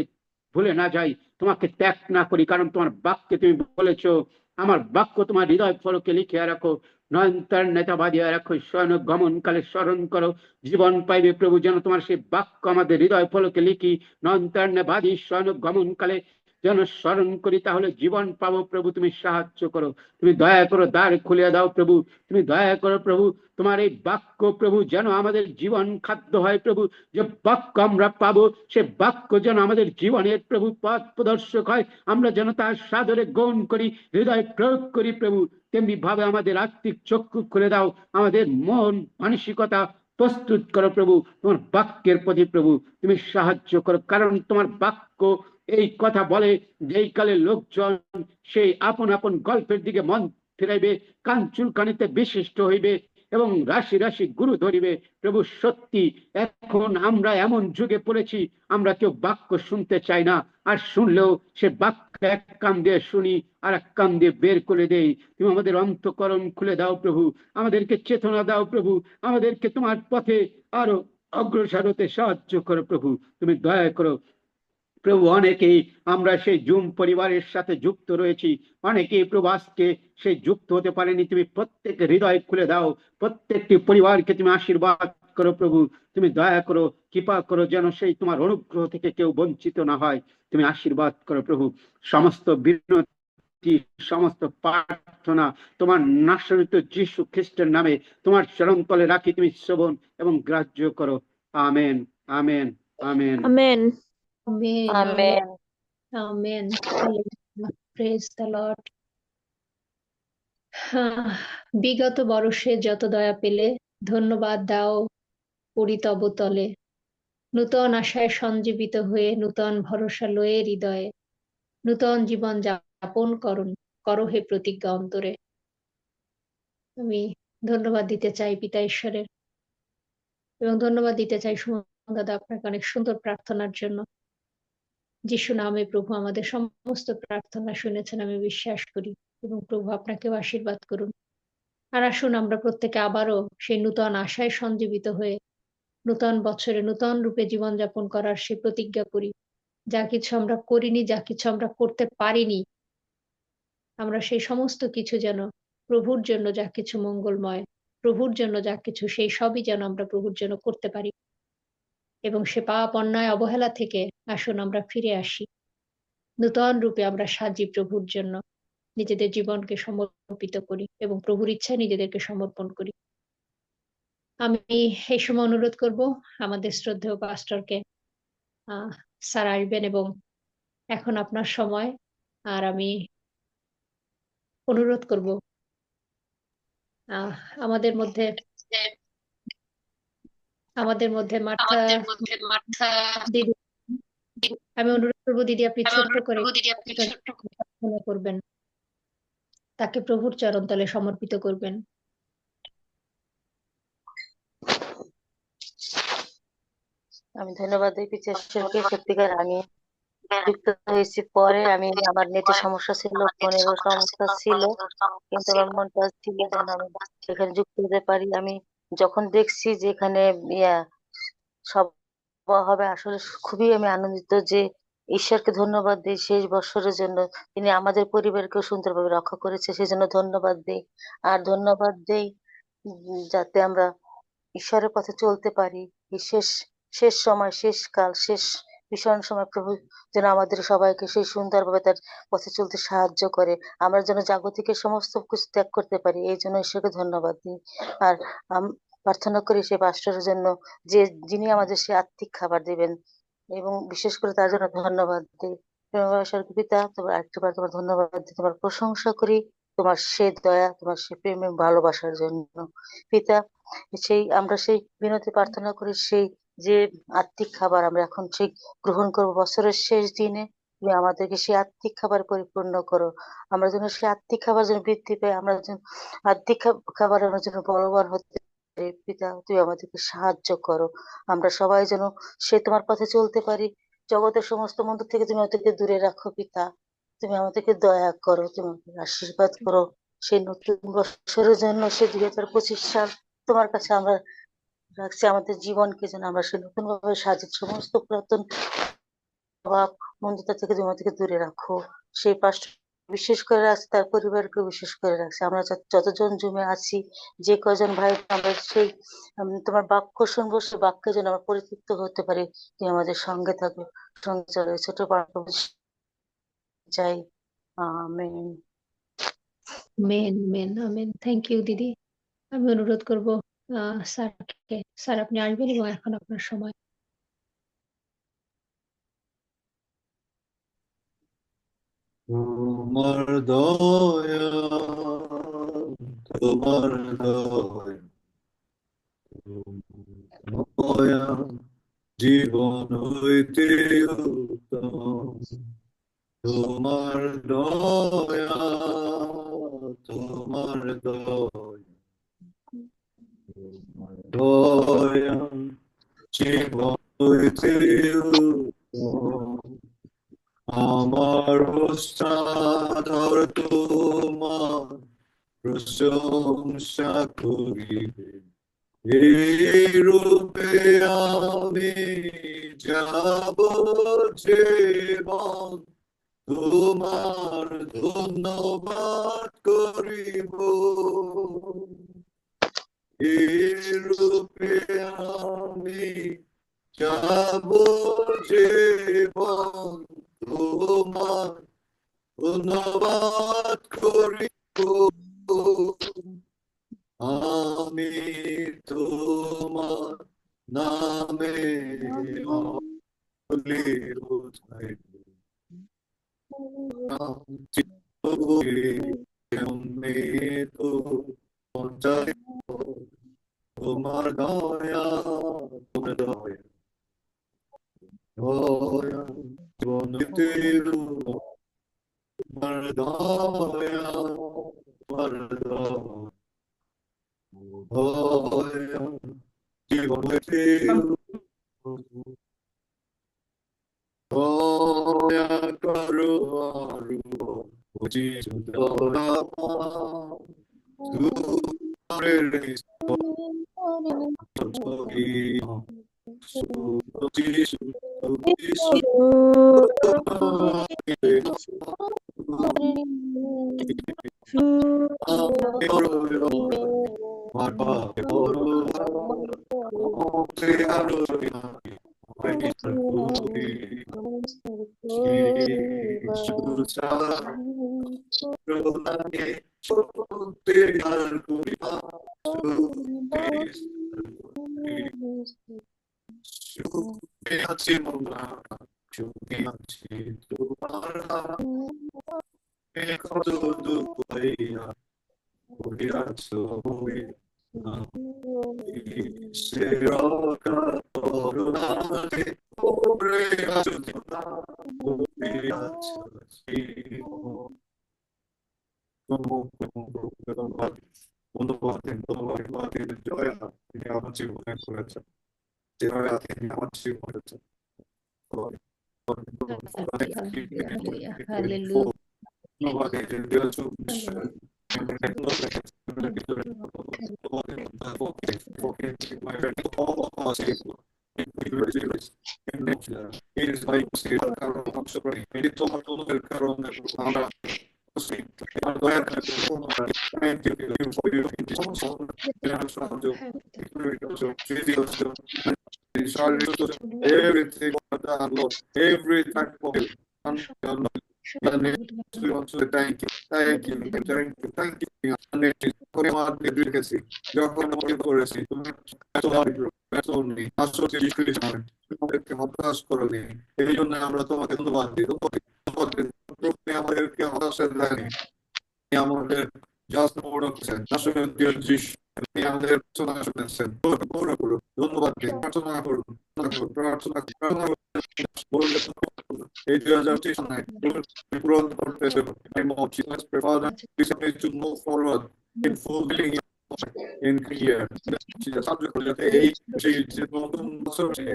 ভুলে না যাই, তোমাকে ত্যাগ না করি, কারণ তোমার বাক্যে তুমি বলেছো আমার বাক্য তোমার হৃদয় ফলকে লিখিয়া রাখো, নয়নতার নেতা বাঁধিয়া রাখো, স্বয়ং গমন কালে স্মরণ করো, জীবন পাইবে প্রভু। যেন তোমার সেই বাক্য আমাদের হৃদয় ফলকে লিখি, নয়নতার নে বাঁধি স্বয়ং গমন কালে, যেন স্মরণ করি তাহলে জীবন পাবো। প্রভু তুমি সাহায্য করো, তুমি দয়া করো, দ্বার খুলে দাও প্রভু, তুমি দয়া করো প্রভু। তোমার এই বাক্য প্রভু যেন আমাদের জীবন খাদ্য হয় প্রভু, যে বাক্য আমরা পাবো সে বাক্য যেন আমাদের জীবনের প্রভু পথ প্রদর্শক হয়, আমরা যেন তার সাদরে গ্রহণ করি, হৃদয় প্রয়োগ করি প্রভু। তেমনি ভাবে আমাদের আত্মিক চক্ষু খুলে দাও, আমাদের মন মানসিকতা প্রস্তুত করো প্রভু তোমার বাক্যের প্রতি প্রভু, তুমি সাহায্য করো। কারণ তোমার বাক্য এই কথা বলে যে এই কালে লোকজন সেই আপন আপন গল্পের দিকে মন ফিরাইবে, কান চুলকানিতে বিশিষ্ট হইবে এবং রাশি রাশি গুরু ধরিবে। প্রভু সত্যি এখন আমরা এমন যুগে পড়েছি, আমরা কেউ বাক্য শুনতে চাই না, আর শুনলেও সে বাক্য এক কান দিয়ে শুনি আর এক কান দিয়ে বের করে দেই। তুমি আমাদের অন্তঃকরণ খুলে দাও প্রভু, আমাদেরকে চেতনা দাও প্রভু, আমাদেরকে তোমার পথে আরো অগ্রসর হতে সাহায্য করো প্রভু, তুমি দয়া করো প্রভু। অনেকেই আমরা সেই জুম পরিবারের সাথে যুক্ত রয়েছি, অনেকেই প্রভু আজকে সেই যুক্ত হতে পারেনি, তুমি প্রত্যেক হৃদয় খুলে দাও, প্রত্যেকটি পরিবারকে তুমি আশীর্বাদ করো প্রভু, তুমি দয়া করো, কৃপা করো, যেন সেই তোমার অনুগ্রহ থেকে কেউ বঞ্চিত না হয়, তুমি আশীর্বাদ করো প্রভু। সমস্ত বিনতি, সমস্ত প্রার্থনা তোমার নাসরিত যীশু খ্রিস্টের নামে তোমার চরণ তলে রাখি, তুমি শ্রবণ এবং গ্রাহ্য করো। Amen, amen, amen. Amen. Amen. Amen. Amen. Hallelujah. Praise the Lord. বিগত বর্ষে যত দয়া পেলে ধন্যবাদ দাও পরিতব তলে, নূতন আশায় সঞ্জীবিত হয়ে নূতন ভরসা লয়ে হৃদয়ে, নূতন জীবন যাপন করো হে প্রতিজ্ঞা অন্তরে। আমি ধন্যবাদ দিতে চাই পিতা ঈশ্বরের, এবং ধন্যবাদ দিতে চাই সুমন দাদা আপনাকে অনেক সুন্দর প্রার্থনার জন্য। যিশু নামে প্রভু আমাদের সমস্ত প্রার্থনা শুনেছেন আমি বিশ্বাস করি, এবং প্রভু আপনাকেও আশীর্বাদ করুন। আর আসুন আমরা প্রত্যেকে আবারও সেই নূতন আশায় সঞ্জীবিত হয়ে নূতন বছরে নূতন রূপে জীবনযাপন করার সে প্রতিজ্ঞা করি। যা কিছু আমরা করিনি, যা কিছু আমরা করতে পারিনি, আমরা সেই সমস্ত কিছু যেন প্রভুর জন্য যা কিছু মঙ্গলময়, প্রভুর জন্য যা কিছু, সেই সবই যেন আমরা প্রভুর জন্য করতে পারি। এবং সে পাপ অন্যায় অবহেলা থেকে আসুন আমরা ফিরে আসি, নূতন রূপে আমরা সাজি প্রভুর জন্য, নিজেদের জীবনকে সমর্পিত করি এবং প্রভুর ইচ্ছায় নিজেদেরকে সমর্পণ করি। আমি এই সময় অনুরোধ করব আমাদের শ্রদ্ধেয় পাস্টরকে, স্যার আসবেন এবং এখন আপনার সময়। আর আমি অনুরোধ করব আমাদের মধ্যে মার্থা দিদি, আমি অনুরোধ করবো দিদি আপনি ছোট্ট করে প্রার্থনা করবেন, তাকে প্রভুর চরণতলে সমর্পিত করবেন। আমি ধন্যবাদ দিই ঈশ্বরকে। সত্যিকার আমি যুক্ত হয়েছি পরে, আমি আমার নেটের সমস্যা ছিল, ফোনেরও সমস্যা ছিল, কিন্তু আমার মনটা ছিল যেন আমি এখানে যুক্ত হতে পারি। আমি যখন দেখছি যে এখানে সব হবে, আসলে খুবই আমি আনন্দিত যে ঈশ্বরকে ধন্যবাদ দিই শেষ বছরের জন্য, তিনি আমাদের পরিবারকেও সুন্দরভাবে রক্ষা করেছে, সেই জন্য ধন্যবাদ দিই। আর ধন্যবাদ দিই যাতে আমরা ঈশ্বরের পথে চলতে পারি। এই শেষ সময়, শেষ কাল, শেষ ভীষণ সময় প্রভু যেন আমাদের সবাইকে সেই সুন্দরভাবে তার পথে চলতে সাহায্য করে, আমরা যেন জাগতিকের সমস্ত কিছু ত্যাগ করতে পারি। এই জন্য ঈশ্বরকে ধন্যবাদ দিই। আর প্রার্থনা করি সেই পাস্টরের জন্য, যিনি আমাদের সেই আত্মিক খাবার দিবেন, এবং বিশেষ করে তার জন্য ধন্যবাদ দিই। ঈশ্বরকে পিতা, তোমার একটিবার তোমার ধন্যবাদ দিই, তোমার প্রশংসা করি, তোমার সে দয়া, তোমার সে প্রেম এবং ভালোবাসার জন্য। পিতা, আমরা সেই বিনতি প্রার্থনা করি, সেই যে আত্মিক খাবার আমরা এখন সেই গ্রহণ করবো বছরের শেষ দিনে, তুমি আমাদেরকে সেই আত্মিক খাবার পরিপূর্ণ করো। আমরা যেন সেই আত্মিক খাবার যেন বৃদ্ধি পাই, আমরা যেন আত্মিক খাবার আমরা যেন বলবান হতে পারি। পিতা, তুমি আমাদেরকে সাহায্য করো, আমরা সবাই যেন সে তোমার পথে চলতে পারি। জগতের সমস্ত মন্দ থেকে তুমি আমাদেরকে দূরে রাখো পিতা, তুমি আমাদেরকে দয়া করো, তুমি আমাদেরকে আশীর্বাদ করো। সেই নতুন বছরের জন্য, সে 2025 সাল তোমার কাছে আমরা রাখছি, আমাদের জীবনকে যেন আমরা সে নতুন ভাবে সাজি, সমস্ত পুরাতন ভাব মন্দতা থেকে তুমি আমাদেরকে দূরে রাখো। সেই পাশটা বিশেষ করে রাখছি, তার পরিবারকে বিশেষ করে রাখছি। আমরা যতজন জমে আছি, যে কজন ভাই, আমরা সেই তোমার বাক্য শুনবো, সেই বাক্যে যেন আমরা পরিতৃপ্ত হতে পারি। তুমি আমাদের সঙ্গে থাকো, সঙ্গে চলো। ছোট চাই। আমেন। মেন মেন আমেন। থ্যাংক ইউ দিদি। আমি অনুরোধ করব স্যারকে, স্যার আপনি আসবেন এবং এখন আপনার সময়। তোমার দয়া, তোমার দয়া জীবন হইতে উত্তম। তোমার দয়া, তোমার দয়া জীবন হইতে উত্তম। আমার ওস্তাদ তোমার প্রশংসা করিবে, এই রূপে আমি যাব জীবন, তোমার ধন্যবাদ করিব। এই রূপে আমি যাব জীবন, তোমার ধন্যবাদ করিব। আমি তোমার নামে তোমার দয়া, তোমার দয়া, দয়া জীবন হইতে তোমার দয়া, তোমার দয়া জীবন হইতে দয়া করো আরো বুঝিছো দয়া আমার জীবনে করেছে, যেভাবে তিনি আমার জীবনে করেছে। Everything, Lord, every type of it. We want to thank you, thank you, thank you, thank you. করে আমাদের রেখেছি যখন মনে করেছি তুমি এত এত নেই আসলে আমাদেরকে হতাশ করনি, এই জন্য আমরা তোমাকে ধন্যবাদ দিই। প্রথমে আমাদেরকে হতাশা দেয়নি, আমাদের জাস্ট বড় করেছেন আসলে আমাদের প্রার্থনা শুনেছেন। ধন্যবাদ দিই, প্রার্থনা করুন, প্রার্থনা এই 2023 সালে পূরণ করতেছে। Father, we submit to move forward in fulfilling in clear. সাহায্য করে যাতে এই সেই নতুন বছরে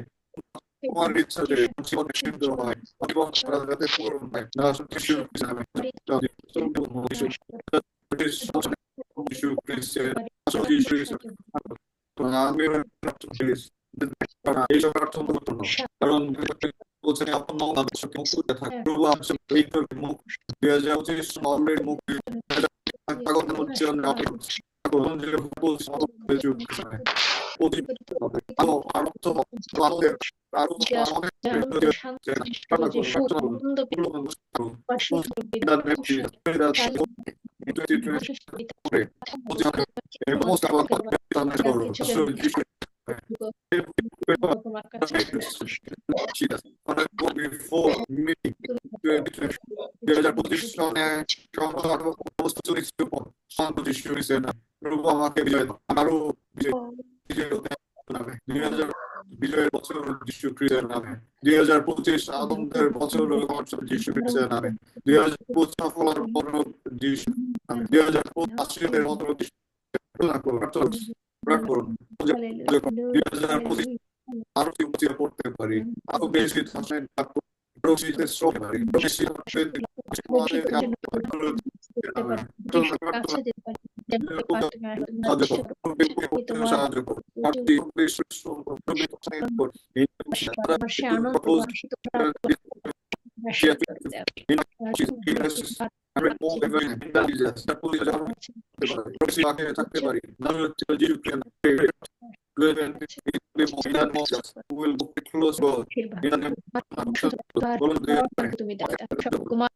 তোমার ইচ্ছা যে জীবনে সিদ্ধ হয় এবং তারা যাতে পূরণ হয় না সত্যি শুরু এইসব প্রার্থনা করতো না, কারণ বলছেন আপন মুক্ত থাকে প্রভু এই মুখ 2025 অলরেডি মুখ হবে আরো আরো তো আমাদের আরো অনেক আনন্দ, শান্তি সৃষ্টি হলো, যে সুখ আনন্দ পেতে পারছি তোমার কাছে before me 2025 সনে অবস্থা চলেছিল শান্ত দৃশ্য হয়েছে না প্রভু আমাকে বিজয় দাও আরো বিজয় নামে 2000 বিজয়ের বছর যিশু খ্রিস্টের নামে 2025 আনন্দের বছর যিশু খ্রিস্টের নামে 2025 সফলতার বছর যিশু নামে 2025 আশীর্বাদের বছর প্রার্থনা করুন 2025 আরো উঁচু পড়তে পারি আরো বেশি থাকতে পারি will book it close goal. তুমি দাও Kumar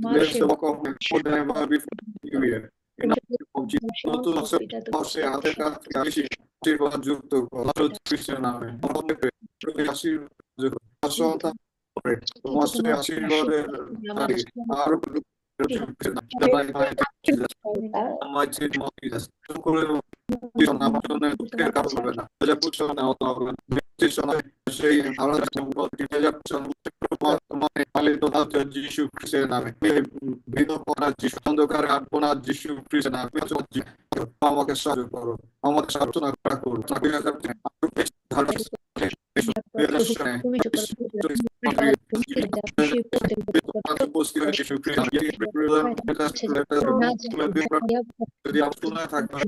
Bless the work of my foot and ever before you here. নতুন বছর হাতের কাছ থেকে আশীর্বাদ যুক্ত খ্রিস্টের নামে আশীর্বাদ আশীর্বাদের আরো দুঃখের কারণ হবে না সেই যিশু খ্রিস্টের নামে ভিন্ন করা যিশু অন্ধকারে আটপনা যিশু খ্রিস্টের নামে আমাকে সাহায্য করো আমাকে সাধনা করা করো যদি আপনার থাকবে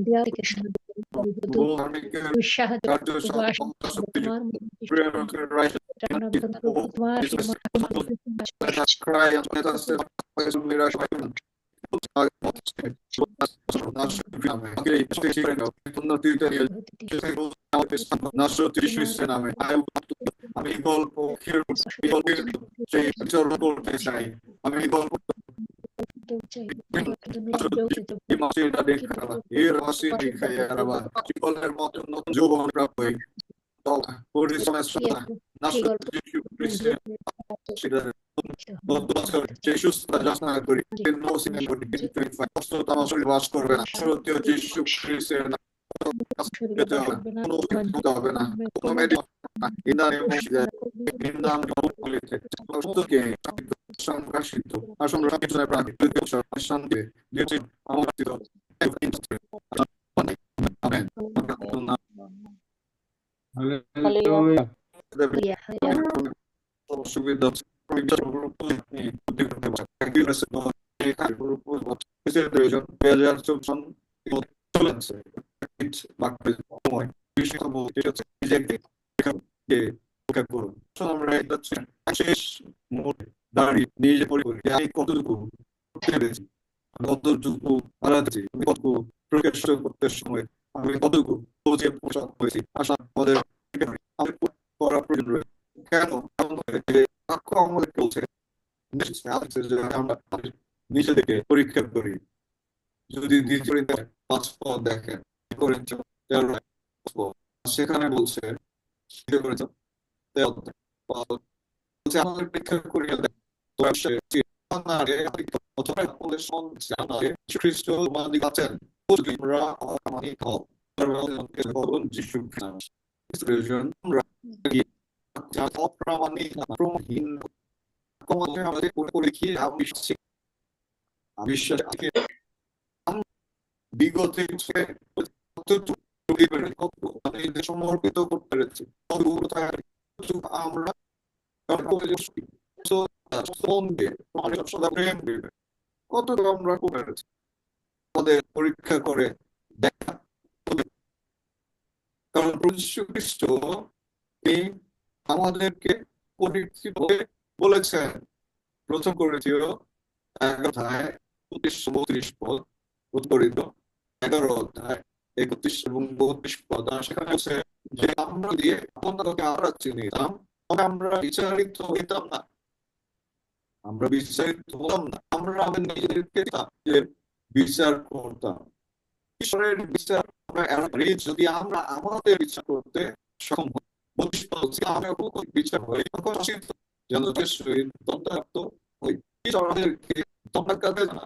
আমি গল্প করতে চাই আমি গল্প জীবনের মতো নতুন যৌবন প্রাপ্ত হই পরিশ্রমের সেই সুস্থতা যাচনা করি বাস করবে না যিশু খ্রিস্টের হবে না সুবিধা দাঁড়িয়ে নিজে কতটুকু কতটুকু প্রকাশ করতে সময় আমি কতটুকু হয়েছি আশা আমাদের করা প্রয়োজন রয়েছে কেন আমাদের বলছে আমরা নিজেদেরকে পরীক্ষা করি যদি দেখেন সেখানে বলছে আমাদের পরীক্ষা করিয়া খ্রিস্ট আছেন বিগত সমর্পিত করতে পেরেছি আমরা কত আমরা পেরেছি আমাদের পরীক্ষা করে দেখা কারণ যীশু খ্রিস্ট আমাদেরকে পরীক্ষিত বলেছেন প্রথম করেছিল 11 অধ্যায় 32-32 পদ 11 অধ্যায় 31 এবং 32 পদ, সেখানে আছে যে আমরা দিয়ে আপনাদেরকে আমরা চিনিতাম, তবে আমরা বিচারিত হইতাম না, আমরা বিচারিত হতাম না, আমরা আমাদের নিজেদেরকে যে বিচার করতাম। ঈশ্বরের বিচার আমরা এড়াতে যদি আমরা আমাদের বিচার করতে সক্ষম হই, আমরা বিচার হই, তখন যেন সহিত তদারক্ত হই। ঈশ্বর আমাদেরকে তদারকাতে না,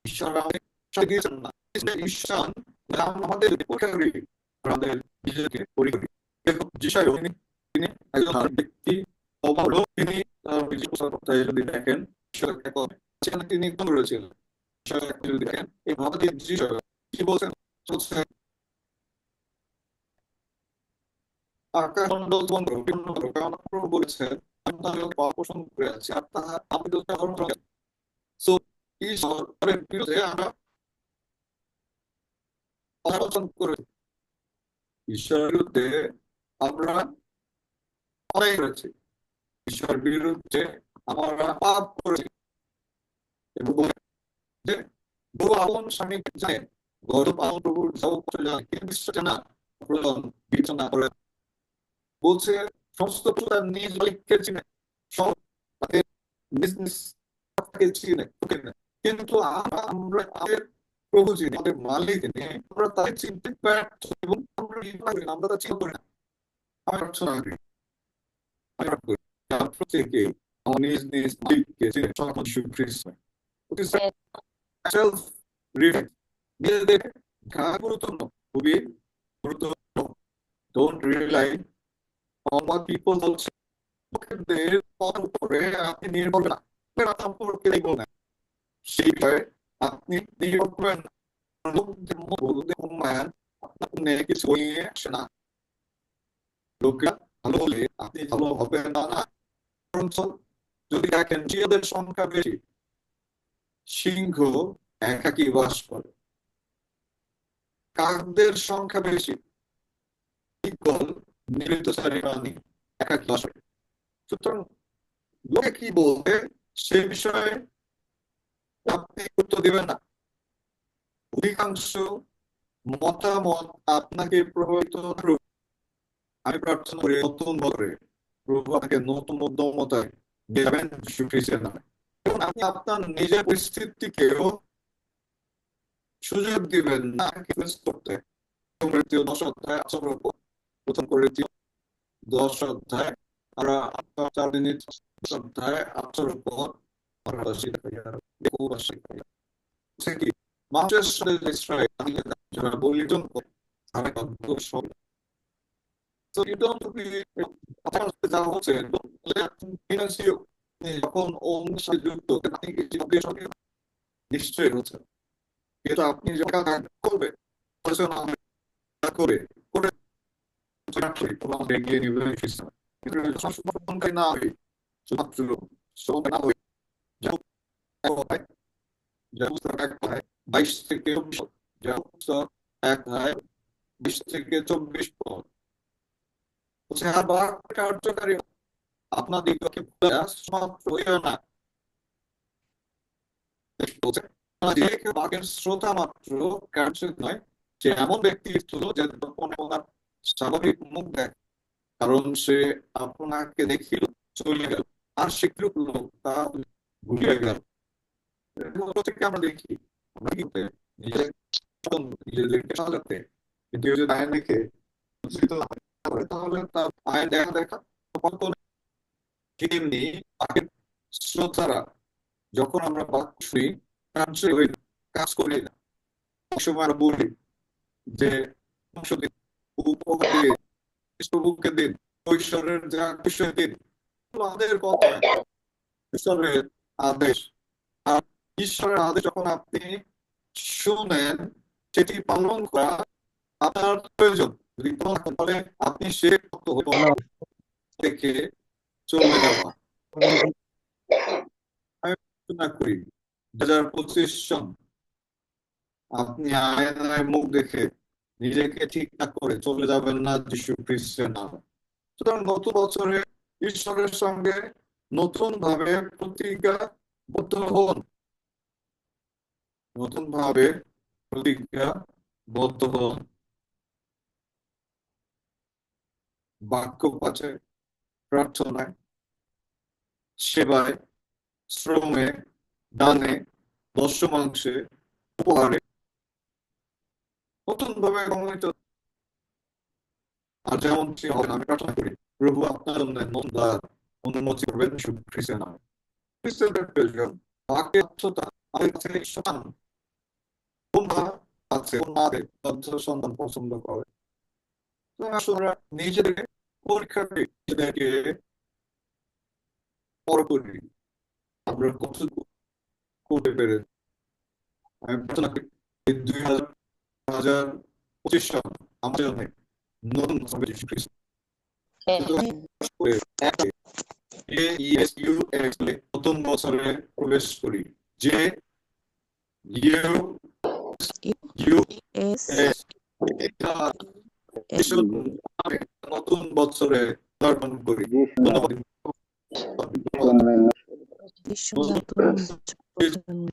ঈশ্বর আমাদের দিয়েছেন না, ঈশ্বর আমাদের পরীক্ষা করি, আমাদের নিজেকে পরীক্ষা করি। তিনি একজন ব্যক্তি অভাব, তিনি যদি দেখেন সেখানে তিনি করেছিলেন, যদি দেখেন এই ভারতীয় কি বলছেন, আকাশমণ্ডল বলেছেন পোষণ করে আছে, আর তাহা ঈশ্বরের বিরুদ্ধে আমরা অবস্থান করে, ঈশ্বরের বিরুদ্ধে আমরা অনেক করেছি, ঈশ্বরের বিরুদ্ধে আমরা পাপ করেছি, এবং যে বহু আপন স্বামীকে জানে, গৌরব আপন প্রভুর জানে, কিন্তু বিশ্বাস না বিবেচনা করে, বলছে সমস্ত তার নিজ মালিককে চিনে, সব তাদের নিজ নিজ চিনে, কিন্তু আমরা আমাদের প্রভু চিনি, আমাদের মালিক চিনি, আমরা তাদের চিনতে ব্যর্থ, এবং আমরা তা চিন্তা করি না। আমি প্রার্থনা করি প্রত্যেকে আমার নিজ নিজ মালিককে চিনে, সকল যীশু খ্রিস্ট self reflect, নিজেদের গুরুত্বপূর্ণ, খুবই গুরুত্বপূর্ণ। Don't rely on what people say. লোকেদের কথার উপরে আপনি নির্ভর না, সম্পর্কে দেখবো না, সেই বিষয়ে আপনি নির্ভর করবেন না। লোকদের আপনার কিছু নিয়ে আসে না, লোকরা ভালো হলে আপনি ভালো হবেন না, বরঞ্চ যদি দেখেন জিয়াদের সংখ্যা বেশি, সিংহ একাকী বাস করে, কাকদের সংখ্যা বেশি, নির্বিচারী প্রাণী একাকী বাস করে। সুতরাং লোকে কি বলবে সে বিষয়ে আপনি গুরুত্ব দিবেন না। অধিকাংশ মতামত আপনাকে প্রভাবিত করুক। আমি প্রার্থনা করি নতুন বছরে প্রভু আপনাকে নতুন উদ্যমতায় দেবেন যীশু খ্রিস্টের নামে, এবং আপনি আপনার নিজের পরিস্থিতিকেও সুযোগ দিবেন না করতে। 10 অধ্যায় 10 অধ্যায় আমরা 4 মিনিট, 10 অধ্যায় 18 পর কি মানুষের সাথে যারা বলিজন যখন অন্যের সাথে যুক্ত নিশ্চয়ই হচ্ছে, কিন্তু আপনি যখন করবে করে করে এগিয়ে নিবে না হয়, শুধুমাত্র না হয় 22 থেকে 24 পদ কার্যকারী আপনাদিগকে সমাপ্ত হইও না, বাঘের শ্রোতা মাত্র কার্য নয়, সে এমন ব্যক্তি যে ওনার স্বাভাবিক মুখ দেখ, কারণ সে আপনাকে দেখিল চলে গেল, আর স্বীকৃত লোক তা ভুলিয়ে গেল। থেকে আমরা দেখি নিজেদেরকে সাজাতে, কিন্তু যদি আইন দেখে তাহলে তার আইন দেখা তেমনি শ্রোতারা যখন আমরা বাক্য শুনি কাজ করি না, সময় আমরা বলি যে প্রভুকে দিন, ঈশ্বরের যা বিষয় দিন, আমাদের কথা ঈশ্বরের আদেশ, আর ঈশ্বরের আদেশ যখন আপনি শুনেন সেটি পালন করা আপনার প্রয়োজন। যদি তাহলে আপনি সে দেখে চলে যাওয়া। আমি করি 2025 সন আপনি আয়নায় মুখ দেখে নিজেকে ঠিকঠাক করে চলে যাবেন না যীশু খ্রিস্টের নামে। সুতরাং গত বছরে ঈশ্বরের সঙ্গে নতুন ভাবে প্রতিজ্ঞাবদ্ধ হন, নতুন ভাবে প্রতিজ্ঞাবদ্ধ হন বাক্য পাঠে, প্রার্থনায়, সেবায়, শ্রমে, দানে, দশমাংশে, উপহারে নতুন ভাবে প্রমাণিত। আর যেমনটি হবে আমি প্রার্থনা করি, প্রভু আপনার জন্য নতুন দ্বার উন্মোচন করবেন শুভ খ্রিস্টের নামে। খ্রিস্টের প্রয়োজন বাক্যের আত্মতা আমাদের কাছে সন্তান কোন মা আছে, কোন মাদের সন্তান পছন্দ করে। আসলে আমরা নিজেদেরকে পরীক্ষা করি, নিজেদেরকে পর করি আমরা কতটুকু করতে পেরে। আমি প্রার্থনা করি 2025 সাল আমাদের জন্য নতুন বছর যীশু খ্রিস্ট নতুন বছরে প্রবেশ করি। যে নতুন বছরে পদার্পণ করি। ধন্যবাদ।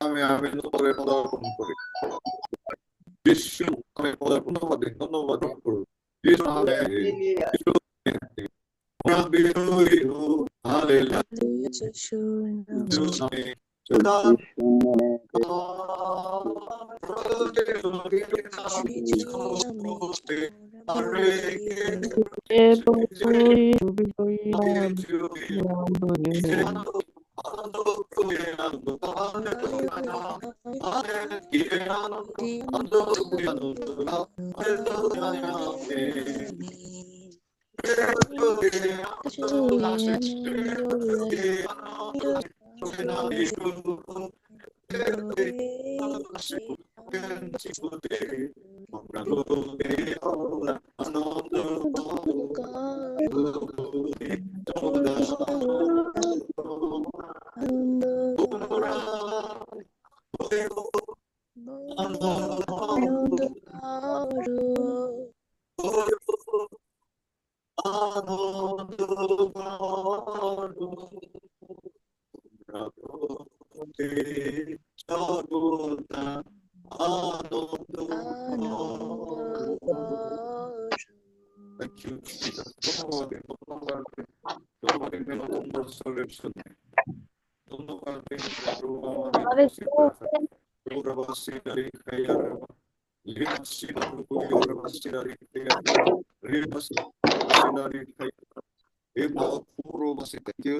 আমি পদার্পণ করি। বিশ্ব আমি ধন্যবাদ ধন্যবাদ করুন।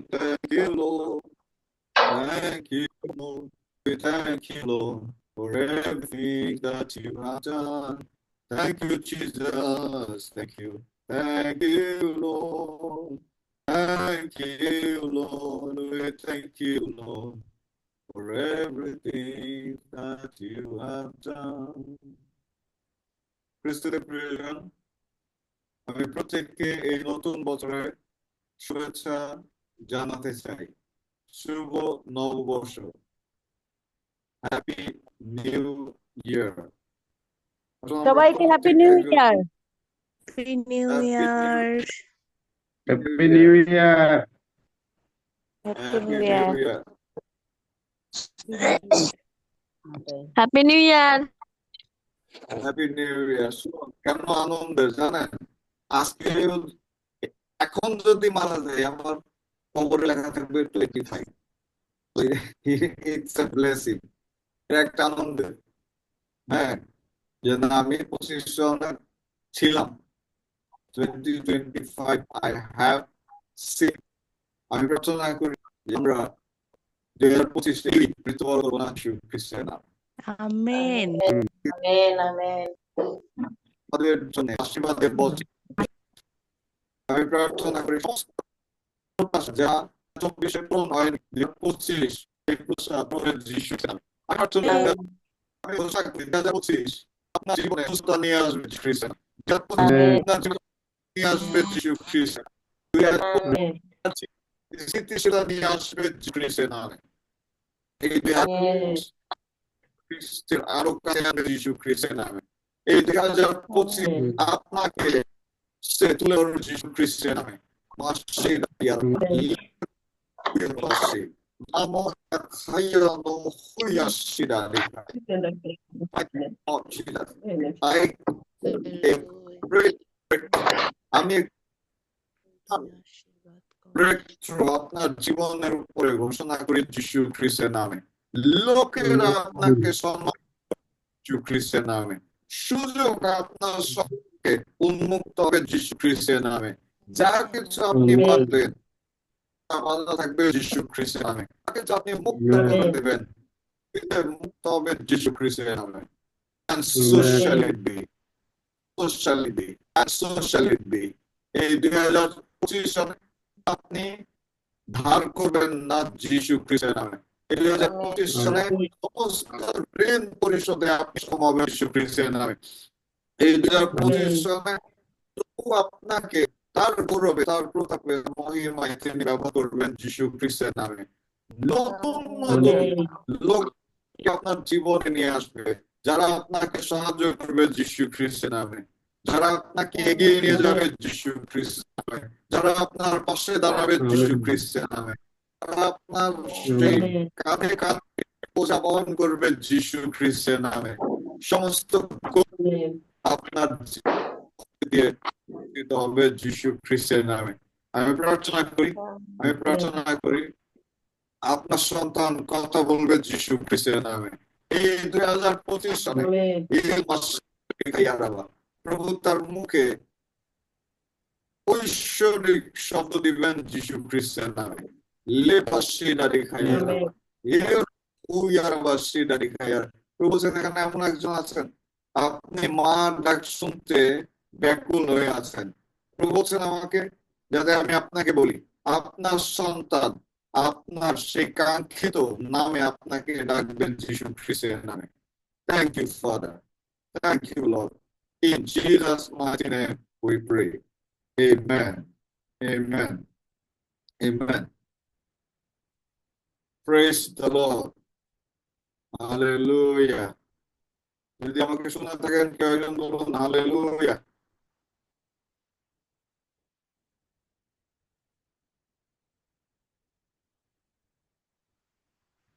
Thank you, Lord. Thank you, Lord. We thank you, Lord, for everything that you have done. Thank you, Jesus. Thank you. Thank you, Lord. Thank you, Lord. We thank you, Lord, for everything that you have done. খ্রিস্টের প্রিয়জন, আমি প্রত্যেককে এই নতুন বছরে শুভেচ্ছা জানাতে চাই। শুভ নববর্ষ, হ্যাপি নিউ ইয়ার। সবাইকে happy new year. Happy new year. Happy new year. Happy new year. Happy new year. Happy new year. কেন আনন্দের জানেন? আজকে এখন যদি মারা যায় আমার কবরে লেখা থাকবে 25। It's a blessing. একটা আনন্দের। হ্যাঁ, যে না আমি 25 জনের ছিলাম। 2025 I have seen। আমি প্রার্থনা করি আমরা 2025 মৃত্যুবরণ করবো না যীশু খ্রিস্টের নামে। আমেন। Amen amen. আমাদের জন্য আশীর্বাদের বছর। আমি প্রার্থনা করি সমস্ত যা 24 পূরণ হয়নি 2025 এই প্রসাদ প্রভু যীশুর নামে। আমি প্রার্থনা করি আমি ঘোষণা করি 2025 আপনার জীবনে সুস্থতা নিয়ে আসবে যীশু খ্রিস্টের নামে। 2025 আপনার জীবনে নিয়ে আসবে যীশু খ্রিস্টের নামে। 2025 স্থিতিশীলতা নিয়ে আসবে যীশু খ্রিস্টের নামে। এই 2025 খ্রিস্টের আরো কাছে আনবে যীশু খ্রিস্টের নামে। এই 2025 আপনাকে সে তুলে ধরবে যীশু খ্রিস্টের নামে। আমি ব্রেকথ্রু আপনার জীবনের উপরে ঘোষণা করি যিশু খ্রিস্টের নামে। লোকেরা আপনাকে সম্মান যিশু খ্রিস্টের নামে। সুযোগ আপনার সবকে উন্মুক্ত হবে যিশু খ্রিস্টের নামে। যা কিছু আপনি পাবেন তা ভালো থাকবে যিশু খ্রিস্টের নামে। তাকে যা আপনি মুক্ত করে দেবেন মুক্ত হবে যিশু খ্রিস্টের নামে। And so shall it be. So shall it be. And so shall it be. এই 2025 সালে আপনি ধার করবেন না যিশু খ্রিস্টের নামে। 2025 সালে সমস্ত ঋণ পরিশোধে আপনি সমাবেন যিশু খ্রিস্টের নামে। এই 2025 সালে প্রভু আপনাকে তার গৌরবে তার প্রতাপে মহিমায় তিনি ব্যবহার করবেন যিশু খ্রিস্টের নামে। নতুন নতুন লোক আপনার জীবনে নিয়ে আসবে, যারা আপনাকে সাহায্য করবে যিশু খ্রিস্টের নামে, যারা আপনাকে এগিয়ে নিয়ে যাবে যিশু খ্রিস্টের নামে, যারা আপনার পাশে দাঁড়াবে যিশু খ্রিস্টের নামে, যারা আপনার সেই কাঁধে কাঁধে বোঝা বহন করবে যিশু খ্রিস্টের নামে। সমস্ত আপনার দিয়ে দিতে হবে যিশু খ্রিস্টের নামে। আমি প্রার্থনা করি আপনার সন্তান কথা বলবে যিশু খ্রিস্টের নামে। এই 2025 সালে এই মাসে প্রভু তার মুখে ঐশ্বরিক শব্দ দিবেন যিশু খ্রিস্টের নামে। প্রভু এখানে এমন একজন আছেন, আপনি মার ডাক শুনতে ব্যাকুল হয়ে আছেন। প্রভু বলছেন আমাকে যাতে আমি আপনাকে বলি, আপনার সন্তান আপনার সেই কাঙ্ক্ষিত নামে আপনাকে ডাকবেন যিশু খ্রিস্টের নামে। Thank you, Father. Thank you, Lord. In Jesus' mighty name we pray. Amen. Amen. Amen. Praise the Lord. Hallelujah. যদি আমাকে শোনা থাকেন কেউ একজন বলুন Hallelujah.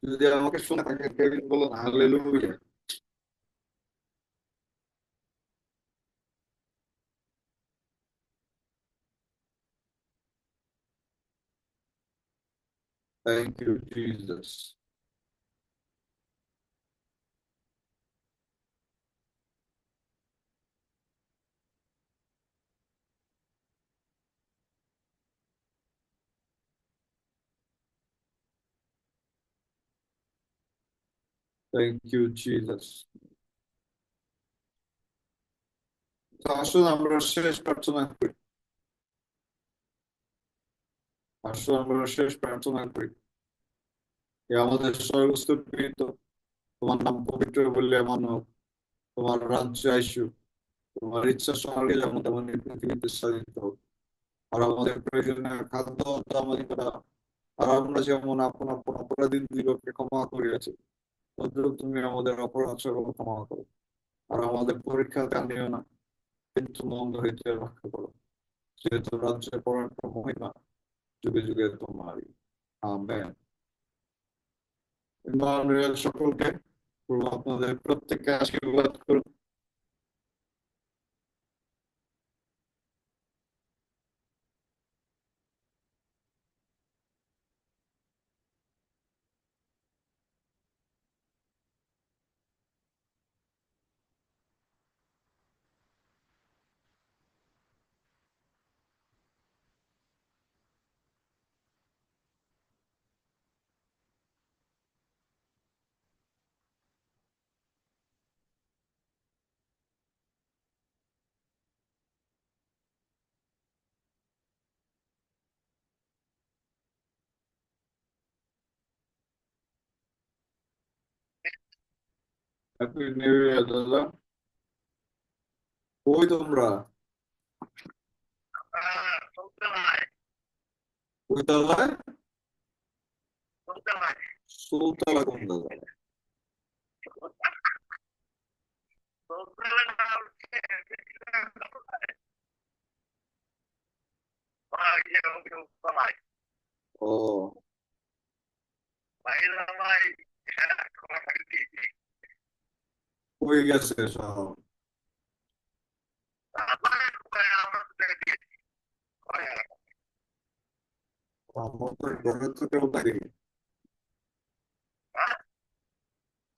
যদি আমাকে শুনে থাকেন কেউ একজন বলুন Hallelujah. Thank you, Jesus. Thank you, Jesus. আসুন আমরা শেষ প্রার্থনা করি। আমাদের সর্বস্তরিত তোমার নাম পবিত্র বলে এমন হোক, তোমার রাজ্য আইসুক, তোমার ইচ্ছা স্বর্গে যেমন তেমন পৃথিবীতে সাধিত হোক। আর আমাদের প্রয়োজনীয় খাদ্য আমাদের করা, আর আমরা যেমন আপন আপন অপরাধীদিগকে ক্ষমা করিয়াছি, তুমি আমাদের অপরাধ সকল ক্ষমা করো। আর আমাদের পরীক্ষাতে আনিও না, কিন্তু মন্দ হইতে রক্ষা করো। যেহেতু রাজ্যের পরাক্রম মহিমা যুগে যুগে তোমারই। আমেন। ইম্মানুয়েল সকলকে প্রভু আপনাদের প্রত্যেককে আশীর্বাদ করুন। হ্যাপি নিউ ইয়ার দাদা। কই তোমরা? কই তলায়? সুলতালা কোন দাদা? ও কই গেছে সব? আমাদের ঘরে তো কেউ নাই,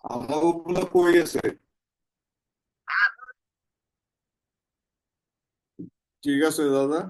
আমার ওগুলো কই গেছে? ঠিক আছে দাদা।